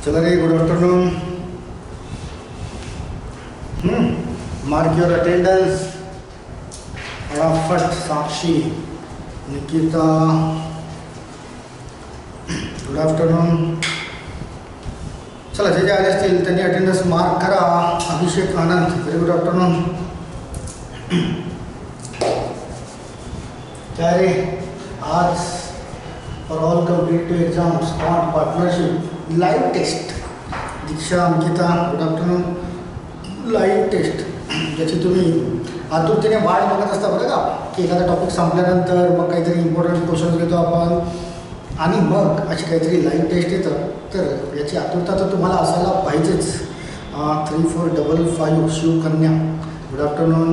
चला रे, good afternoon. Mark your attendance. फटाफट. Sakshi, Nikita, good afternoon. चला, जे जे आले असतील त्यांनी अटेंडन्स मार्क करा. Abhishek Anand, very good afternoon. क्या रे, आज for all complete two exams on partnership live test. Diksha, Ankita, good afternoon. Live test ज्याची तुम्ही आतुरतेने वाट बघत असता बरं का, की एखादा टॉपिक संपल्यानंतर मग काहीतरी इम्पॉर्टंट क्वेश्चन घेतो आपण आणि मग अशी काहीतरी लाईव्ह टेस्ट येतं. तर याची आतुरता तर तुम्हाला असायला पाहिजेच. 3455 शिवकन्या, गुड आफ्टरनून.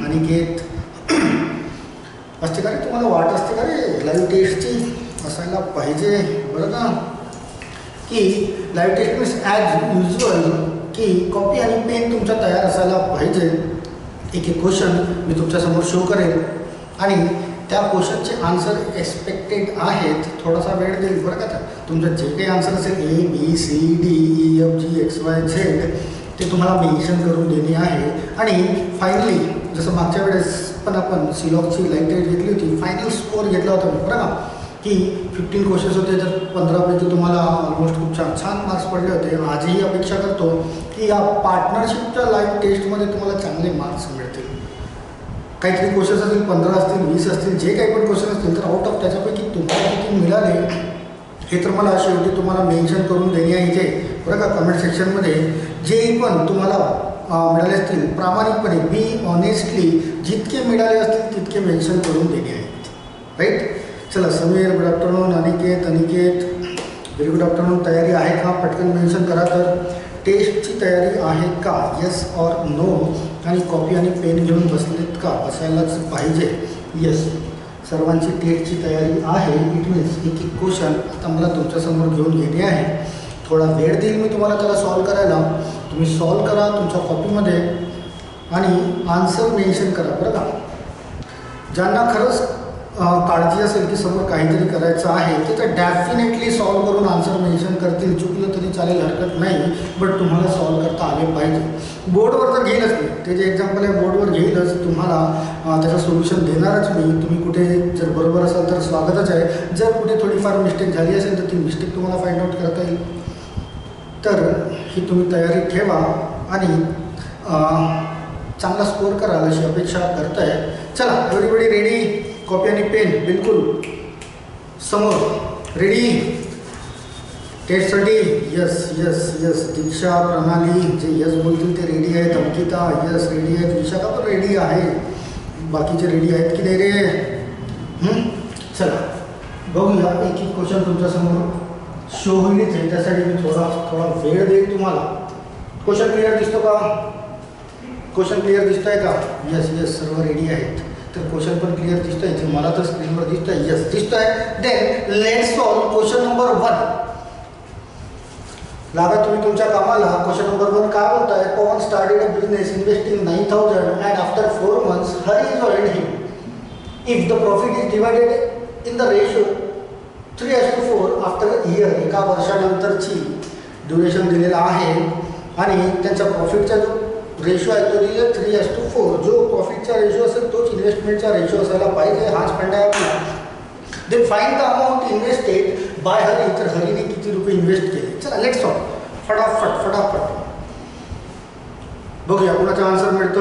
अनिकेत, असते का रे, तुम्हाला वाट असते का रे लाईव्ह टेस्टची? असायला पाहिजे बरं का. की live test means as usual की कॉपी आणि पेन तुमच्या तयार असायला पाहिजे. एक एक क्वेश्चन मी तुमच्यासमोर शो करेल आणि त्या क्वेश्चनचे आन्सर एक्सपेक्टेड आहेत. थोडासा वेळ देईल बरं का. त्या तुमचं जे काही आन्सर असेल ABCDEFGXYZ ते तुम्हाला मेन्शन करून देणे आहे. आणि फायनली जसं मागच्या वेळेस पण आपण सिलॉगची लाईव्ह टेस्ट घेतली होती, फायनल स्कोअर घेतला होता मी बरं का, की 15 क्वेश्चन्स होते, तर 15पैकी तुम्हाला ऑलमोस्ट खूप छान मार्क्स पडले होते. आजही अपेक्षा करतो की या पार्टनरशिपच्या लाईव्ह टेस्टमध्ये तुम्हाला चांगले मार्क्स मिळतील. काहीतरी क्वेश्चन्स असतील, 15 असतील, 20 असतील, जे काही पण क्वेश्चन असतील, तर आउट ऑफ त्याच्यापैकी तुम्हाला किती मिळाले हे तर मला शेवटी तुम्हाला मेन्शन करून देणे आहे इथे बरं का, कमेंट सेक्शनमध्ये. जे पण तुम्हाला मिळाले असतील प्रामाणिकपणे, बी ऑनेस्टली, जितके मिळाले असतील तितके मेन्शन करून देणे आहेत. राईट. चला, Sameer, good afternoon. Aniket, very good afternoon. तयारी आहे का? पटकन मेन्शन करा. तर टेस्टची तयारी आहे का? Yes or no. आणि कॉपी आणि पेन घेऊन बसलेत का? असायलाच पाहिजे. येस, सर्वांची टेस्टची तयारी आहे. इट मीन्स एक एक क्वेश्चन आता मला तुमच्यासमोर घेऊन घेणे आहे. थोडा वेळ देईल मी तुम्हाला त्याला सॉल्व करायला. तुम्ही सॉल्व करा तुमच्या कॉपीमध्ये आणि आन्सर मेन्शन करा बरं का. ज्यांना खरंच काळजी असेल की समोर काहीतरी करायचं आहे ते तर डेफिनेटली सॉल्व करून आन्सर मेन्शन करतील. चुकलं तरी चालेल, हरकत नाही, बट तुम्हाला सॉल्व करता आले पाहिजे. बोर्डवर तर घेईलच मी, ते जे एक्झाम्पल आहे बोर्डवर घेईलच, तुम्हाला त्याचं सोल्युशन देणारच मी. तुम्ही कुठे जर बरोबर असाल तर स्वागतच आहे. जर कुठे थोडीफार मिस्टेक झाली असेल तर ती मिस्टेक तुम्हाला फाइंड आउट करता येईल. तर ही तुम्ही तयारी ठेवा आणि चांगला स्कोअर कराल अशी अपेक्षा करताय. चला, एव्हरीबडी रेडी? कॉपी आणि पेन बिलकुल समोर. रेडी टेस्टसाठी? Yes yes yes. दीक्षा, प्रणाली, जे यस बोलतील ते रेडी आहेत. अंकिता, यस रेडी आहेत. विशाखा पण रेडी आहे. बाकीचे रेडी आहेत की नाही रे? चला बघूया. एक एक क्वेश्चन तुमच्यासमोर शो होईलच आहे, त्यासाठी मी थोडा वेळ देईल तुम्हाला. क्वेश्चन क्लिअर दिसतो का? क्वेश्चन क्लिअर दिसतो आहे का? यस यस, सर्व रेडी आहेत. तर क्वेश्चन पण क्लिअर दिसतोय, जे मला तर स्क्रीनवर दिसतोय. यस दिसतोय. Then let's solve question number 1. लागा तुम्ही तुमच्या कामाला. क्वेश्चन नंबर 1 काय बोलताय? Pawan started a business investing 9,000 and after 4 months Hari joined him. If the profit is divided in the ratio 3:4 after a year. एका वर्षानंतरची ड्युरेशन दिलेला आहे आणि त्यांचा प्रॉफिटचा जो रेशो आहे तो दिलेला 3:4. जो प्रॉफिटचा रेशो असेल तोच इन्व्हेस्टमेंटचा रेशो असायला पाहिजे. हाच फंडा आहे आपला. Then find the amount invested by Hari. तर हरीने किती रुपये इन्व्हेस्ट केले? चला लेट्स सॉल्व. फटाफट बघूया कुणाचा आन्सर मिळतो.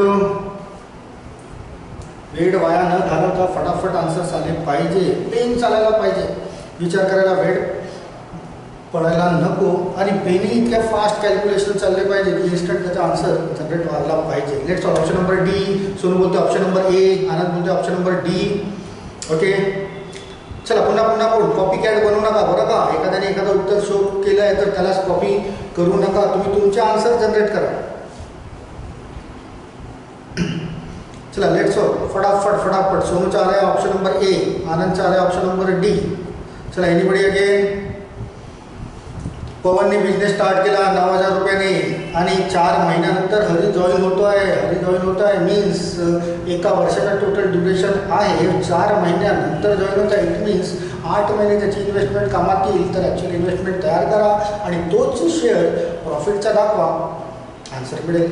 वेळ वाया न घालवता फटाफट आन्सर्स आले पाहिजे. पेन चालायला पाहिजे. विचार करायला वेळ पडायला नको आणि पेनही इतक्या फास्ट कॅल्क्युलेशन चालले पाहिजे की इन्स्टंट त्याचा आन्सर जनरेट व्हायला पाहिजे. Let's solve. Option number D. Sonu बोलते ऑप्शन नंबर ए. आनंद बोलते ऑप्शन नंबर डी. ओके, चला पुन्हा करून कॉपी कॅट बनवू नका बरं का. एखाद्याने एखादं उत्तर शो केलं आहे तर त्यालाच कॉपी करू नका. तुम्ही तुमचे आन्सर जनरेट करा. चला लेट्स सॉल्व. फटाफट. सोनूचा आला आहे ऑप्शन नंबर ए. आनंदचा आला आहे ऑप्शन नंबर डी. चला एनीबडी अगेन? पवनने बिझनेस स्टार्ट केला 9,000 रुपयाने आणि 4 महिन्यानंतर हरी जॉईन होतो आहे मीन्स एका वर्षाचा टोटल ड्युरेशन आहे, 4 महिन्यानंतर जॉईन होत आहे. इट मीन्स 8 महिने त्याची इन्व्हेस्टमेंट कामात येईल. तर ॲक्च्युअली इन्व्हेस्टमेंट तयार करा आणि तोच शेअर प्रॉफिटचा दाखवा, आन्सर मिळेल.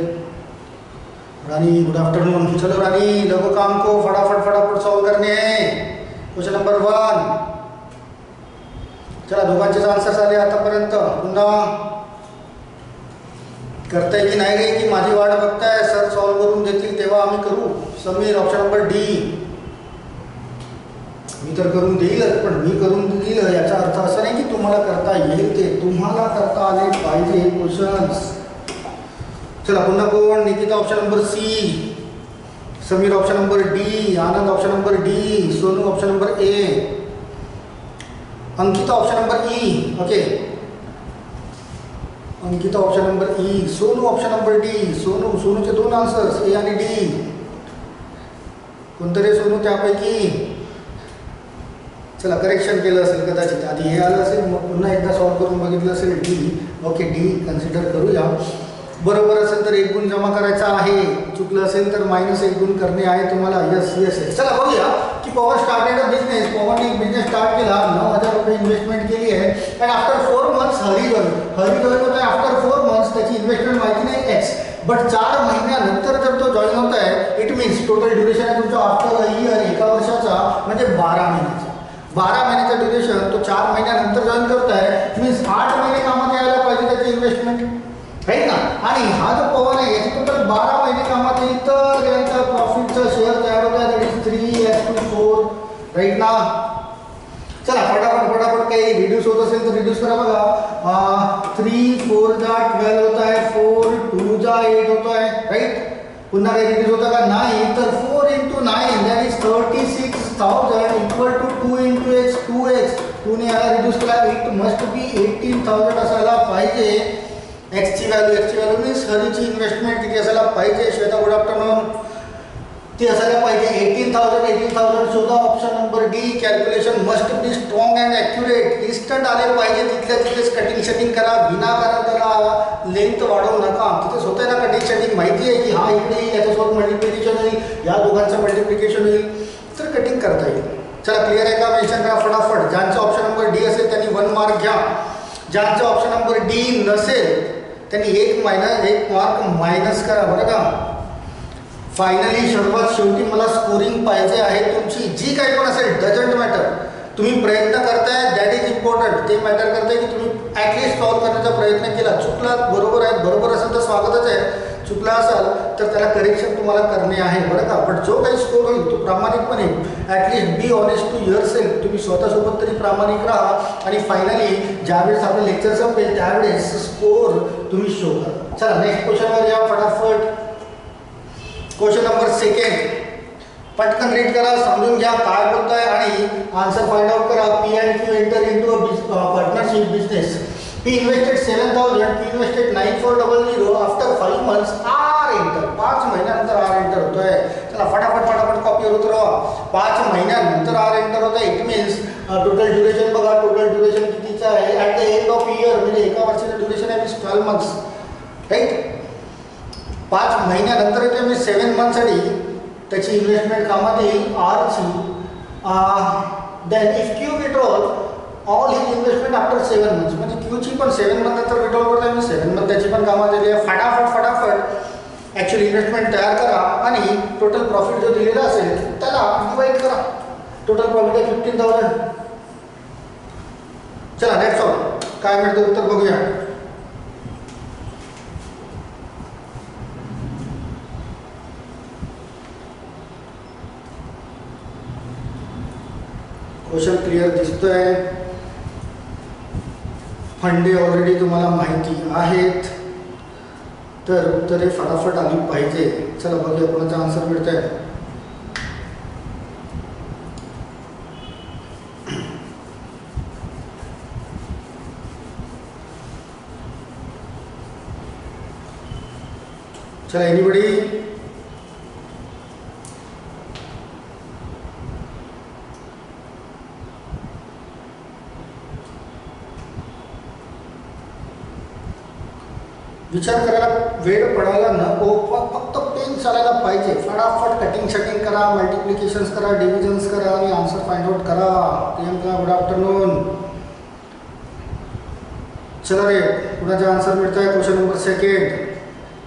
रानी गुड आफ्टरनून. चलो रानी, लगो काम को फटाफट सॉल्व करने हैं. Question number 1. चला, दोघांचेच आन्सर्स आले आतापर्यंत. पुन्हा करताय की नाही रे, की माझी वाट बघताय सर सॉल्व करून देतील तेव्हा आम्ही करू. Sameer option number D. मी तर करून देईलच, पण मी करून देईल याचा अर्थ असा नाही की तुम्हाला करता येईल, ते तुम्हाला करता आले पाहिजे क्वेश्चन्स. चला पुन्हा कोण? Nikita option number C, Sameer option number D, Anand option number D, Sonu option number A, Ankita option number E. Okay, Ankita option number E, Sonu option number D. सोनूचे 2 आन्सर्स, ए आणि डी. कोणतं रे सोनू त्यापैकी? चला, करेक्शन केलं असेल कदाचित, आधी हे आलं असेल मग पुन्हा एकदा सॉल्व करून बघितलं असेल डी. ओके, डी कन्सिडर करूया. बरोबर असेल तर 1 गुण जमा करायचा आहे, चुकलं असेल तर -1 गुण करणे आहे तुम्हाला. यस. चला बघूया की पवन स्टार्टेड अ बिझनेस. पवनने एक बिझनेस स्टार्ट केला, 9,000 रुपये इन्व्हेस्टमेंट केली आहे. And after 4 months Hari join होत आहे. आफ्टर 4 मंथ्स त्याची इन्व्हेस्टमेंट माहिती नाही एक्स, बट 4 महिन्यानंतर जर तो जॉईन होत आहे, इट मीन्स टोटल ड्युरेशन आहे तुमचं आफ्टर अ इयर, एका वर्षाचा म्हणजे 12 महिन्याचा. 12 महिन्याचा ड्युरेशन तो 4 महिन्यानंतर जॉईन करत आहे, मीन्स 8 महिने कामात यायला पाहिजे त्याची इन्व्हेस्टमेंट, राईट ना. आणि हा जो पवन आहे याची टोटल 12 महिने कामात येईल, तर यांचा प्रॉफिटचा शेअर तयार होत आहे, दॅट इज 3:4, राईट ना. चला फटाफट काही रिड्यूस होत असेल तर रिड्यूस करा बघा. 3 4 जा 12 होत आहे, 4 2 जा 8 होत आहे, राईट. पुन्हा काही रिड्यूस होता का? नाही. तर 4 × 9 that is 36,000 equal to 2 × x 2x. 2 ने याला रिड्यूस केला, इट मस्ट बी 18,000 असायला पाहिजे. एक्सची व्हॅल्यू मीन्स हरीची इन्व्हेस्टमेंट किती असायला पाहिजे? Shweta good afternoon. ती असायला पाहिजे 18,000 शोधा. Option number D. Calculation must be strong and accurate. Instant आले पाहिजे, तिथेच कटिंग शटिंग करा, विनाकारण त्याला लेंथ वाढवू नका. तिथेच होतं ना कटिंग शटिंग, माहिती आहे की हा इकडे येईल, याच्यासोबत मल्टिप्लिकेशन होईल, या दोघांचं मल्टिप्लिकेशन होईल, तर कटिंग करता येईल. चला क्लिअर आहे का? मेन्शन करा फटाफट. ज्यांचं ऑप्शन नंबर डी असेल त्यांनी 1 मार्क घ्या. ज्यांचं ऑप्शन नंबर डी नसेल त्यांनी 1 मार्क मायनस करा, बरं का. फायनली सर्वात शेवटी मला स्कोरिंग पाहिजे आहे तुमची, जी काही पण असेल, डझंट मॅटर. तुम्ही प्रयत्न करताय, दॅट इज इम्पॉर्टंट. ते मॅटर करताय की तुम्ही ॲटलिस्ट सॉल्व करण्याचा प्रयत्न केला. चुकला बरोबर आहे, बरोबर असेल तर स्वागतच आहे, चुकला असाल तर त्याला करेक्शन तुम्हाला करणे आहे, बरं का. पण जो काही स्कोर होईल तो प्रामाणिकपणे, at least be honest to your self. तुम्ही स्वतःसोबत तरी प्रामाणिक राहा आणि फायनली ज्यावेळेस आपलं लेक्चर संपेल त्यावेळेस स्कोर तुम्ही शो करा. चला नेक्स्ट क्वेश्चनवर या फटाफट. Question number 2. पटकन रीड करा, समजून घ्या काय बोलत आहे आणि आन्सर फाइंड आउट करा. P and Q enter into a partnership business. P invested 7,000, P invested 9,400. After 5 months R enter. 5 महिन्यानंतर आर एंटर होतोय. चला फटाफट कॉपीवर उतरवा. 5 महिन्यानंतर आर एंटर होत आहे. इट मीन्स टोटल ड्युरेशन बघा, टोटल ड्युरेशन कितीचं आहे? At the end of year, म्हणजे एका वर्षाचं ड्युरेशन आहे मीन्स 12 months, राईट. 5 महिन्यानंतर येते मी 7 मंथसाठी त्याची इन्व्हेस्टमेंट कामात येईल आरची. Then if Q withdrawal all his investment after 7 months, म्हणजे क्यूची पण 7 month नंतर विड्रॉल करता मी 7 month त्याची पण कामात येते. फटाफट ॲक्च्युअली इन्व्हेस्टमेंट तयार करा आणि टोटल प्रॉफिट जो दिलेला असेल त्याला डिवाइड करा. टोटल प्रॉफिट आहे 15,000. चला नेक्स्ट ऑल काय मिळतं उत्तर बघूया. क्वेश्चन क्लिअर दिसतोय. फंडे ऑलरेडी तुम्हाला माहिती आहेत, तर उत्तरे फटाफट आली पाहिजे. चला बघूया कोणाचा आन्सर मिळतंय. चला एनीबडी? विचार करायला वेळ पडायला नको, फक्त पेन चालायला पाहिजे. फटाफट कटिंग शटिंग करा, मल्टिप्लिकेशन्स करा, डिव्हिजन्स करा आणि आन्सर फाइंड आउट करा. Priyanka good afternoon. चला रे, कुणाचा आन्सर मिळत आहे? Question number second.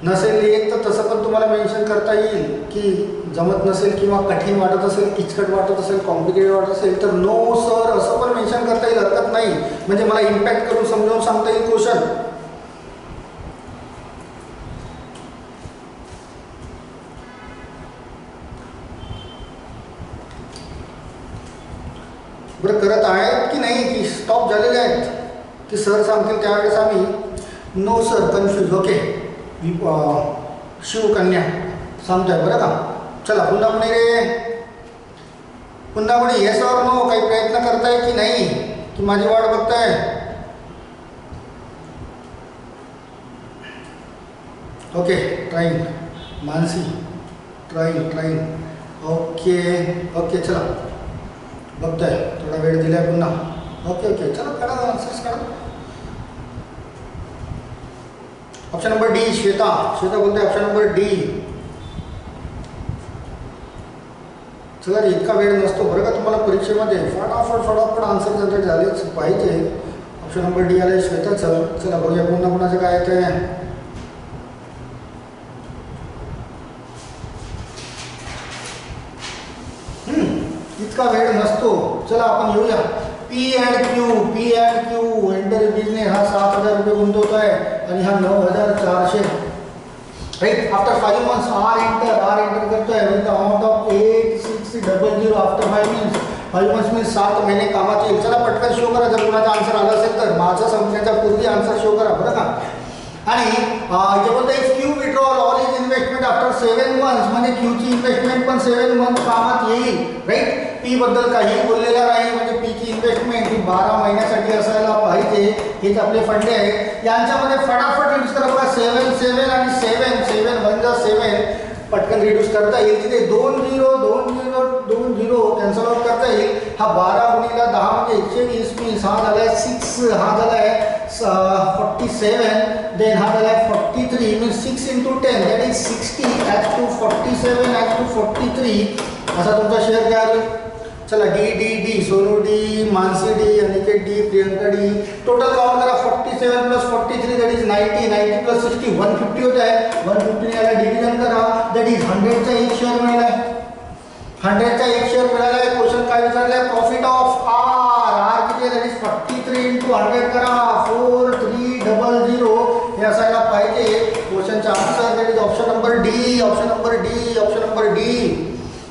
नसेल येत तर तसं पण तुम्हाला मेन्शन करता येईल की जमत नसेल किंवा कठीण वाटत असेल, किचकट वाटत असेल, कॉम्प्लिकेटेड वाटत असेल तर नो सर असं पण मेन्शन करता येईल, हरकत नाही. म्हणजे मला इम्पॅक्ट करून समजावून सांगता येईल क्वेश्चन. बरं, करत आहेत की नाही, की स्टॉप झालेले आहेत, की सर सांगतील त्यावेळेस आम्ही no sir confuse. Okay, Shivkanya सांगतोय बरं का. चला पुन्हा कोणी रे, पुन्हा कोणी येस और नो काही प्रयत्न करताय की नाही, की माझी वाट बघताय? Okay, trying. Mansi trying. Okay okay, चला बघताय, थोडा वेळ दिलाय पुन्हा. ओके चला काढा आन्सर्स काढा. Option number D. श्वेता बोलते ऑप्शन नंबर डी. चला, इतका वेळ नसतो बरं का तुम्हाला परीक्षेमध्ये. फटाफट आन्सर जनरेट झालेच पाहिजे. ऑप्शन नंबर डी आले श्वेता. चला बघूया पुन्हा कोणाचं काय येते. इतका वेळ नसतो. चला आपण येऊया. P and Q enter business हा 7,000 रुपये गुंतवतोय आणि हा 9,400. Right, after 5 months R enter करतोय with the amount of 8600 after 5 months. 5 months means 7 महिने कामात येईल. चला पटकन शो करा, जर कोणाचा आन्सर आला असेल तर. माझं संपण्याच्या पूर्वी आन्सर शो करा बरं का. आणि जे बोलतं Q withdrawal all is investment after 7 months, म्हणजे क्यूची इन्व्हेस्टमेंट पण 7 months कामात येईल. राईट, पी बद्दल काही बोललेला नाही, म्हणजे पीची इन्व्हेस्टमेंट ही 12 महिन्यासाठी असायला पाहिजे. हेच आपले फंडे आहेत. यांच्यामध्ये फटाफट रिड्यूस करा बघा. 7 आणि 7 1 जा 7 पटकन रिड्यूस करता येईल. तिथे 2 0 कॅन्सल आउट करता येईल. हा 12 गुणिले 10 म्हणजे 120 मीन्स हा झालाय 6, हा झालाय 47, देन हा झालाय 43 means 6 into 10 that is 60 as to 47 as to 43 असा तुमचा शेअर तयार होईल. चला D Sonu D, Mansi D, Aniket D, Priyanka D. Total count करा. 47 + 43 दॅट इज 90 + 60 150 होत आहे. 150 याला डिव्हिजन करा दॅट इज 100 चा एक शेअर मिळाला आहे. 100 चा एक शेअर मिळाला आहे. क्वेश्चन काय विचारलाय? प्रॉफिट ऑफ आर किती आहे? दॅट इज 43 × 100 करा 4300 हे असायला पाहिजे. क्वेश्चनचा answer that is option number D. Option number D.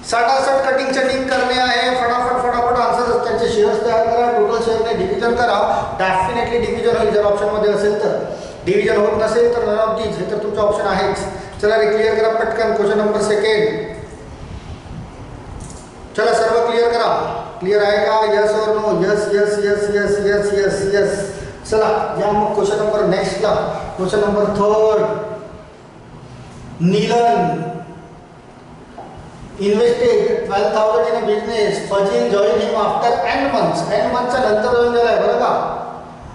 60 cutting चटिंग करणे आहे. फटाफट आन्सर त्यांचे शेअर्स तयार करा. टोटल शेअरने डिव्हिजन करा. डेफिनेटली डिव्हिजन होईल जर ऑप्शनमध्ये असेल तर. डिव्हिजन होत नसेल तर नन ऑफ दीज, हे तर तुमचं ऑप्शन आहेच. चला रे, क्लिअर करा पटकन. Question number second. चला सर्व क्लिअर करा. क्लिअर आहे का? यस और नो? यस. चला या मग क्वेश्चन नंबर नेक्स्टला. Question number third. Neelan invested 12,000 in a business. Fazil joined him after n months. n months नंतर जॉइन झालाय बरं का.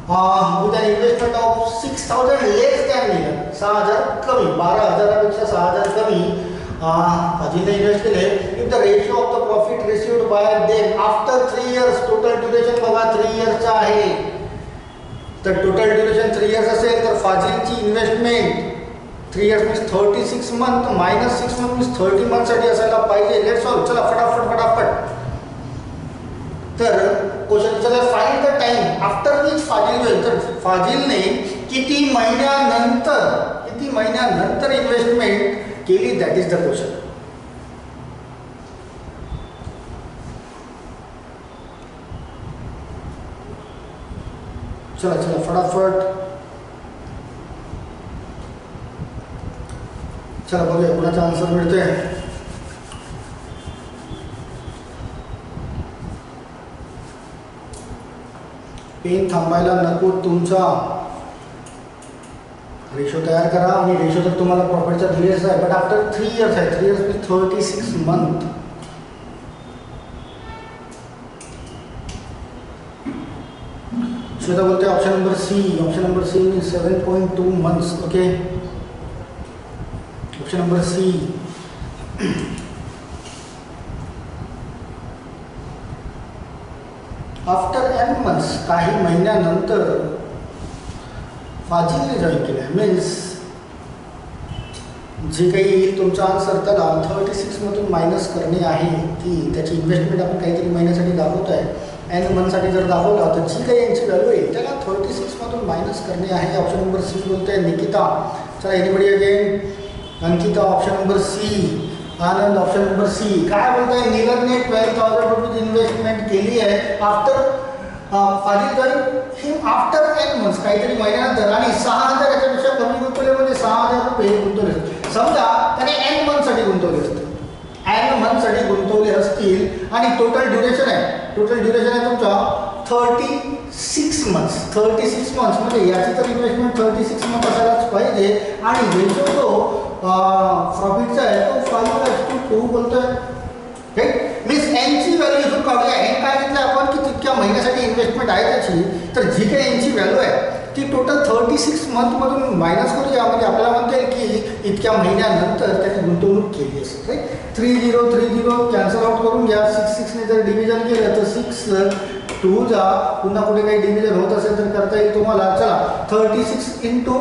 with an investment of 6,000 less than Nilan. 6,000 कमी, 12,000 पेक्षा 6,000 कमी फजीलने इन्व्हेस्ट केले. if the ratio of the profit received by them after 3 years, total duration बघा 3 years आहे. तर टोटल ड्युरेशन 3 years असेल तर फाजिलची investment 3 years means 36 months minus 6 months means 30 months साठी असायला पाहिजे. Let's solve. चला फटाफट. तर क्वेश्चन विचारला find the time after which Fazil join. तर फाजिलने किती महिन्यानंतर इन्व्हेस्टमेंट केली, दॅट इज द क्वेश्चन. चला फटाफट. चला बघूया कुणाचा आन्सर मिळतोय. पेन थांबायला नको तुमचा. रेशो तयार करा आणि रेशो तर तुम्हाला प्रॉफिटचा 3 years आहे, बट आफ्टर 3 years आहे. 3 years मीन्स 36 months. श्वेता बोलते हैं option number C. Option number C means 7.2 months. Okay, option number C. After n months, काही महिन्यानंतर फाजिलने जॉईन केलं आहे. मीन्स जे काही येईल तुमचा आन्सर त्याला 36मधून मायनस करणे आहे. की त्याची इन्व्हेस्टमेंट आपण काहीतरी महिन्यासाठी दाखवतो आहे, n मंथसाठी जर दाखवला तर जी काही यांची व्हॅल्यू आहे त्याला 36मधून मायनस करणे आहे. ऑप्शन नंबर सी बोलते आहे निकिता. चला anybody again. Ankita option number C. Anand option number C. काय बोलताय, नीरजने 12,000 रुपीज इन्व्हेस्टमेंट केली आहे after Fazil join him after n months, काहीतरी महिन्यानंतर, आणि 6,000 याच्यापेक्षा कमी गुंतवले म्हणजे 6,000 रुपये गुंतवले. समजा त्याने n मंथसाठी गुंतवले असते, n मंथसाठी गुंतवले असतील आणि टोटल ड्युरेशन आहे तुमचा 36 months. 36 months म्हणजे याची तर इन्व्हेस्टमेंट 36 months असायलाच पाहिजे. आणि रेशो जो प्रॉफिटचा आहे तो 5:2 बोलतोय. राईट, मीन्स एनची व्हॅल्यू इथून काढूया. एन काय घेतलं आपण की तितक्या महिन्यासाठी इन्व्हेस्टमेंट आहे त्याची, तर जी काही एनची व्हॅल्यू आहे ती टोटल 36 मंथमधून मायनस करूया. म्हणजे आपल्याला म्हणता येईल की इतक्या महिन्यानंतर त्याने गुंतवणूक केली असेल. राईट, 30 कॅन्सल आउट करून घ्या. 6ने जर डिव्हिजन केलं तर 6 2 जा, पुन्हा कुठे काही डिव्हिजन होत असेल तर करता येईल तुम्हाला. चला 36 into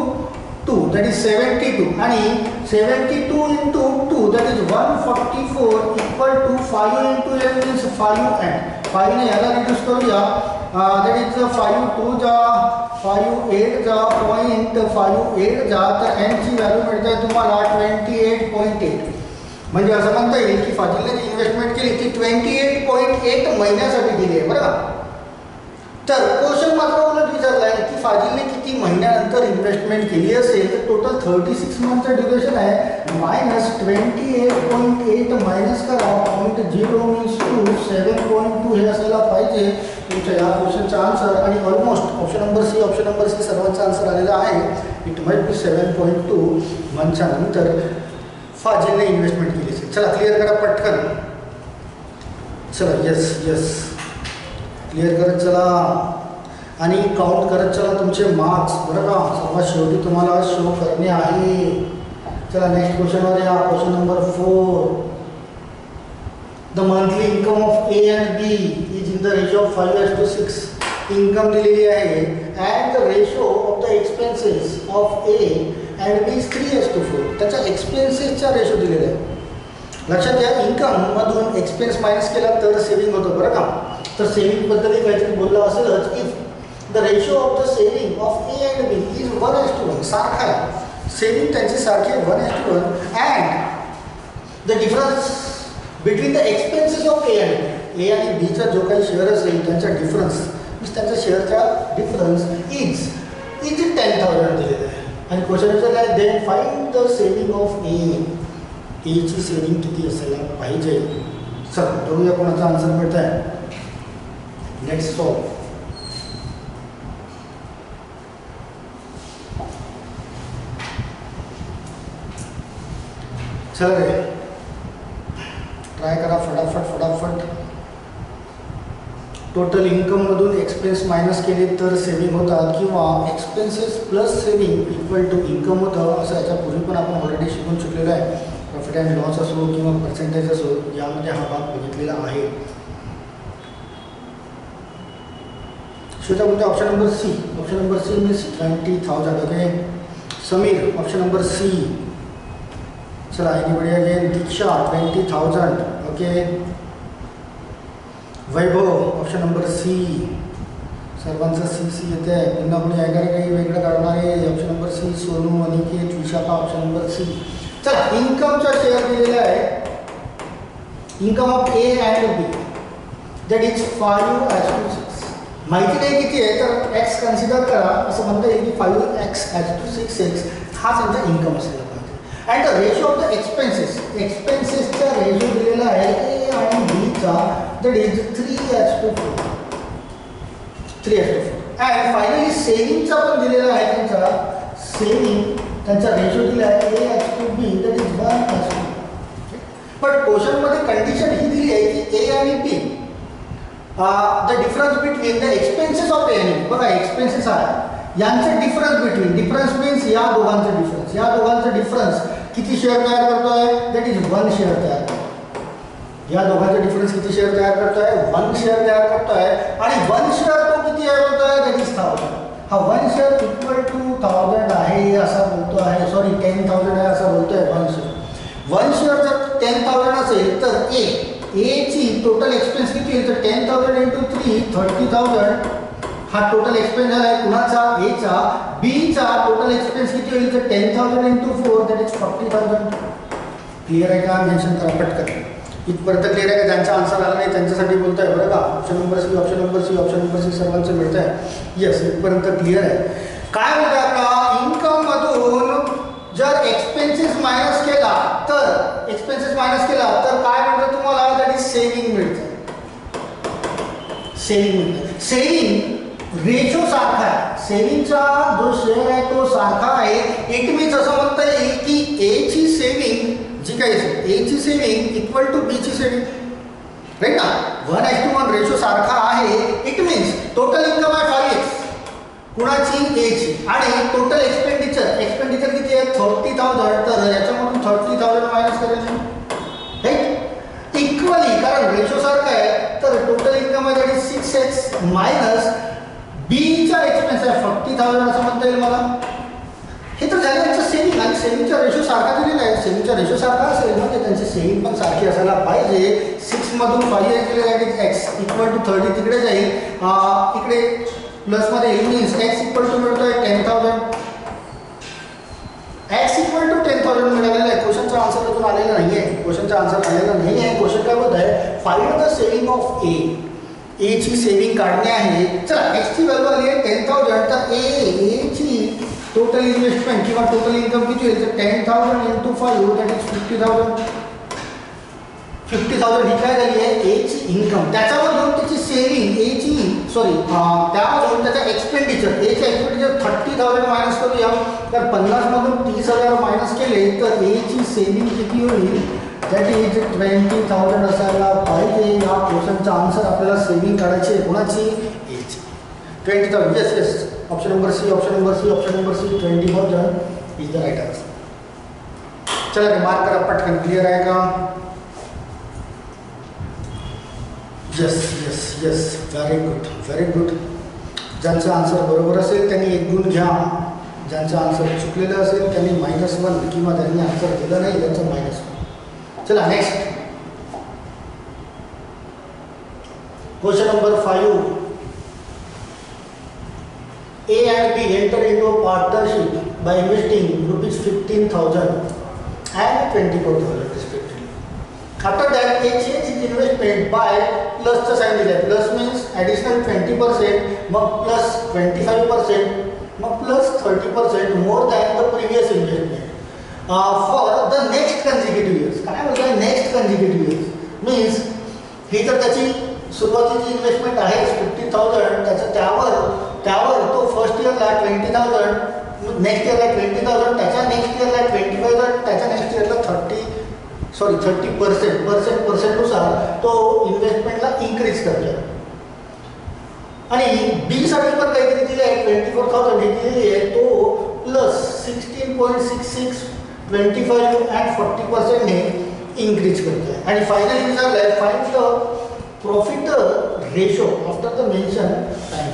2 that is 72, आणि 72 into 2 that is 144 equal to 5 into n means 5n. 5 ने याला रिड्यूस करूया. that is 5 2 जा 5 8 जा 0.58 जा, तर n ची व्हॅल्यू मिळते तुम्हाला 28.8. म्हणजे असं म्हणता येईल की फाजिलने जी इन्व्हेस्टमेंट केली ती 28.8 महिन्यासाठी दिली आहे. बरं का. तर क्वेश्चन मात्र उलट विचारला आहे की फाजिलने किती महिन्यानंतर इन्व्हेस्टमेंट केली असेल, तर टोटल 36 मंथचं ड्युरेशन आहे. मायनस 28.8 मायनस करा 0.2 मीन्स 7.2 हे असायला पाहिजे तुमच्या या क्वेश्चनचा आन्सर. आणि ऑलमोस्ट ऑप्शन नंबर सी सर्वांचा आन्सर आलेला आहे. इट माइट बी 7.2 मंथच्या नंतर फाजिलने इन्व्हेस्टमेंट केली असेल. चला क्लिअर करा पटकन. चला यस क्लिअर करत चला आणि काउंट करत चला तुमचे मार्क्स. बरं का, सर्वात शेवटी तुम्हाला शो करणे आहे. चला नेक्स्ट क्वेश्चनवर या. Question number 4. The monthly income of A and B is in the ratio of 5:6. Income दिलेली आहे and the ratio of the expenses of A and B is 3:4. त्याच्या एक्सपेन्सेसचा रेशो दिलेला आहे. लक्षात घ्या, इन्कममधून एक्सपेन्स मायनस केला तर सेव्हिंग होतं. बरं का. तर सेव्हिंगबद्दलही काहीतरी बोललं असेलच. If the ratio of the saving of A and B is 1:1, सारखा आहे सेव्हिंग त्यांची सारखी 1:1, and the difference between the expenses of A and B, A आणि बीचा जो काही शेअर असेल त्यांचा डिफरन्स मीन्स त्यांच्या शेअरचा डिफरन्स इज 10,000 दिलेलं आहे. आणि क्वेश्चन विचारला आहे then find the saving of A. एची सेव्हिंग किती असायला पाहिजे. चल बघूया कोणाचा आन्सर मिळत आहे. Let's solve. चल रे ट्राय करा फटाफट. टोटल इन्कममधून एक्सपेन्स मायनस केले तर सेव्हिंग होतात, किंवा expenses plus saving equal to income होतं. असं याच्यापूर्वी पण आपण ऑलरेडी शिकून चुकलेलं आहे. प्रॉफिट अँड लॉस असो किंवा पर्सेंटेज असो, यामध्ये हा भाग बघितलेला आहे. श्वेता बोलते option number C. Option number C means 20,000. Okay. Sameer option number C. चला anybody again. Diksha 20,000. Okay. Vaibhav option number C. सर्वांचं सी येते आहे. पुन्हा कोणी आहे का काही वेगळं काढणार आहे. Option number C. Sonu, Aniket, Vishakha option number C. चला इन्कमचा शेअर दिलेला आहे. Income of A and B that is 5:6. माहिती नाही किती आहे तर एक्स कन्सिडर करा. असं म्हणता येईल की 5x/6x हा त्यांचा इन्कम असायला पाहिजे. And the ratio of the एक्सपेन्सेसचा रेशो दिलेला आहे ए आणि बीचा दॅट इज 3:4. अँड फायनली सेव्हिंगचा पण दिलेला आहे. त्यांचा सेव्हिंग त्यांचा रेशो दिला आहे A/B दॅट इज 1:2. पण क्वेश्चनमध्ये कंडिशन ही दिली आहे की ए आणि B the difference between the expenses of A. बघा एक्सपेन्सेस आहे यांचे डिफरन्स बिटवीन, डिफरन्स मीन्स या दोघांचं डिफरन्स, या दोघांचं डिफरन्स किती शेअर तयार करतोय, दॅट इज 1 शेअर तयार करतोय. या दोघांचा डिफरन्स किती शेअर तयार करतोय, 1 शेअर तयार करतोय. आणि 1 शेअर तो किती आहे बोलतोय, दॅट इज 1000. हा 1 शेअर इक्वल टू 1000 आहे असं बोलतो आहे, सॉरी 10,000 आहे असं बोलतोय 1 शेअर. 1 शेअर जर 10,000 असेल तर ए ची टोटल एक्सपेन्स किती येईल, तर 10,000 इंटू 3 30,000 हा टोटल एक्सपेन्स झाला आहे कुणाचा, एचा. बीचा टोटल एक्सपेन्स किती होईल, तर 10,000 इंटू 4 दॅट इज 40,000. क्लिअर आहे का, मेन्शन करा पटकन. इथपर्यंत क्लिअर आहे का, ज्यांचा आन्सर आला नाही त्यांच्यासाठी बोलत आहे बरं का. Option number C, option number C, option number C सर्वांचं मिळत आहे. येस, इथपर्यंत क्लिअर आहे. काय बोलतोय आपला, इन्कम मधून जर एक्सपेन्सेस मायनस केला तर, एक्सपेन्सेस मायनस केला तर काय मिळतं तुम्हाला, दॅट इज सेव्हिंग मिळतं. सेव्हिंग मिळतं. सेव्हिंग रेशो सारखा आहे, सेव्हिंगचा जो शेअर आहे तो सारखा आहे. इट मीन्स असं म्हणता येईल की ए ची सेव्हिंग जी काही असेल, ए ची सेव्हिंग इक्वल टू बी ची सेव्हिंग, राईट ना. 1:1 रेशो सारखा आहे. इट मीन्स टोटल इन्कम आहे 5x कुणाची, ए ची. आणि टोटल एक्सपेंडिचर किती आहे 30,000. तर याच्यामधून 30,000 मायनस करायचं, राईट. इक्वली कारण रेशो सारखा आहे तर टोटल इन्कम आहे दॅट इज 6x मायनस बीचा एक्सपेन्स आहे 40,000 असं म्हणता येईल मला. हे तर झालं त्यांचं सेव्हिंग. आणि सेव्हिंगचा रेशो सारखा दिलेला आहे. सेव्हिंगचा रेशो सारखा असेल म्हणजे त्यांची सेव्हिंग पण सारखी असायला पाहिजे. 6 मधून 5 गेले that is x equal to 30 तिकडे जाईल, इकडे प्लसमध्ये येईल. मीन्स एक्स इक्वल टू मिळतोय 10,000. एक्स इक्वल टू 10,000 मिळालेलं आहे. क्वेश्चनचा आन्सर अजून आलेला नाही आहे. क्वेश्चनचा आन्सर आलेला नाही आहे. क्वेश्चन काय होत आहे, फाइंड द सेव्हिंग ऑफ ए. ए ची सेव्हिंग काढणे आहे. चला एक्सची व्हॅल्यू आली आहे 10,000. तर ए ची टोटल इन्व्हेस्टमेंट किंवा टोटल इन्कम किती होईल, तर 10,000 इंटू 5 दॅट इज 50,000. 50,000 ही काय झाली आहे, ए ची इन्कम. त्याच्यामधून त्याची सेव्हिंग, ए ची सॉरी त्यामधून त्याचा एक्सपेंडिचर, ए चे एक्सपेंडिचर 30,000 मायनस करूया. तर 50 मधून 30,000 मायनस केले तर ए ची सेव्हिंग किती होईल, दॅट इज 20,000 असायला पाहिजे. या क्वेश्चनचा आन्सर आपल्याला सेव्हिंग काढायची आहे कुणाची, ए ची. 20,000. Yes yes, option number C, option number C, option number C 20,000 is the right answer. चला ते मार्क करा पटकन. क्लिअर आहे का, yes yes yes, very good very good. ज्यांचं आन्सर बरोबर असेल त्यांनी 1 गुण घ्या. ज्यांचं आन्सर चुकलेलं असेल त्यांनी -1 किंवा त्यांनी आन्सर दिलं नाही त्यांचं -1. चला next question number 5. A and B enter into a partnership by investing ₹15,000 and 24,000 respectively. After that, they change its investment by plus चा sign दिला. Plus means additional 20%, मग plus 25%, मग plus 30% more than the previous investment for the next consecutive years. काय बोलतोय next consecutive years means ही तर त्याची सुरुवातीची investment आहे 50,000. त्याचं त्यावर तो फर्स्ट इयरला 20,000, नेक्स्ट इयरला 20,000, त्याच्या नेक्स्ट इयरला 25,000, त्याच्या नेक्स्ट इयरला 30% नुसार तो इन्व्हेस्टमेंटला इन्क्रीज करतो. आणि बी साठी पण काहीतरी दिले आहे 24,000 ही दिलेली आहे. तो प्लस 16.66, 25 अँड 40% ने इन्क्रीज करतो आहे. आणि फायनली विचारलं आहे find the profit ratio after the mention time.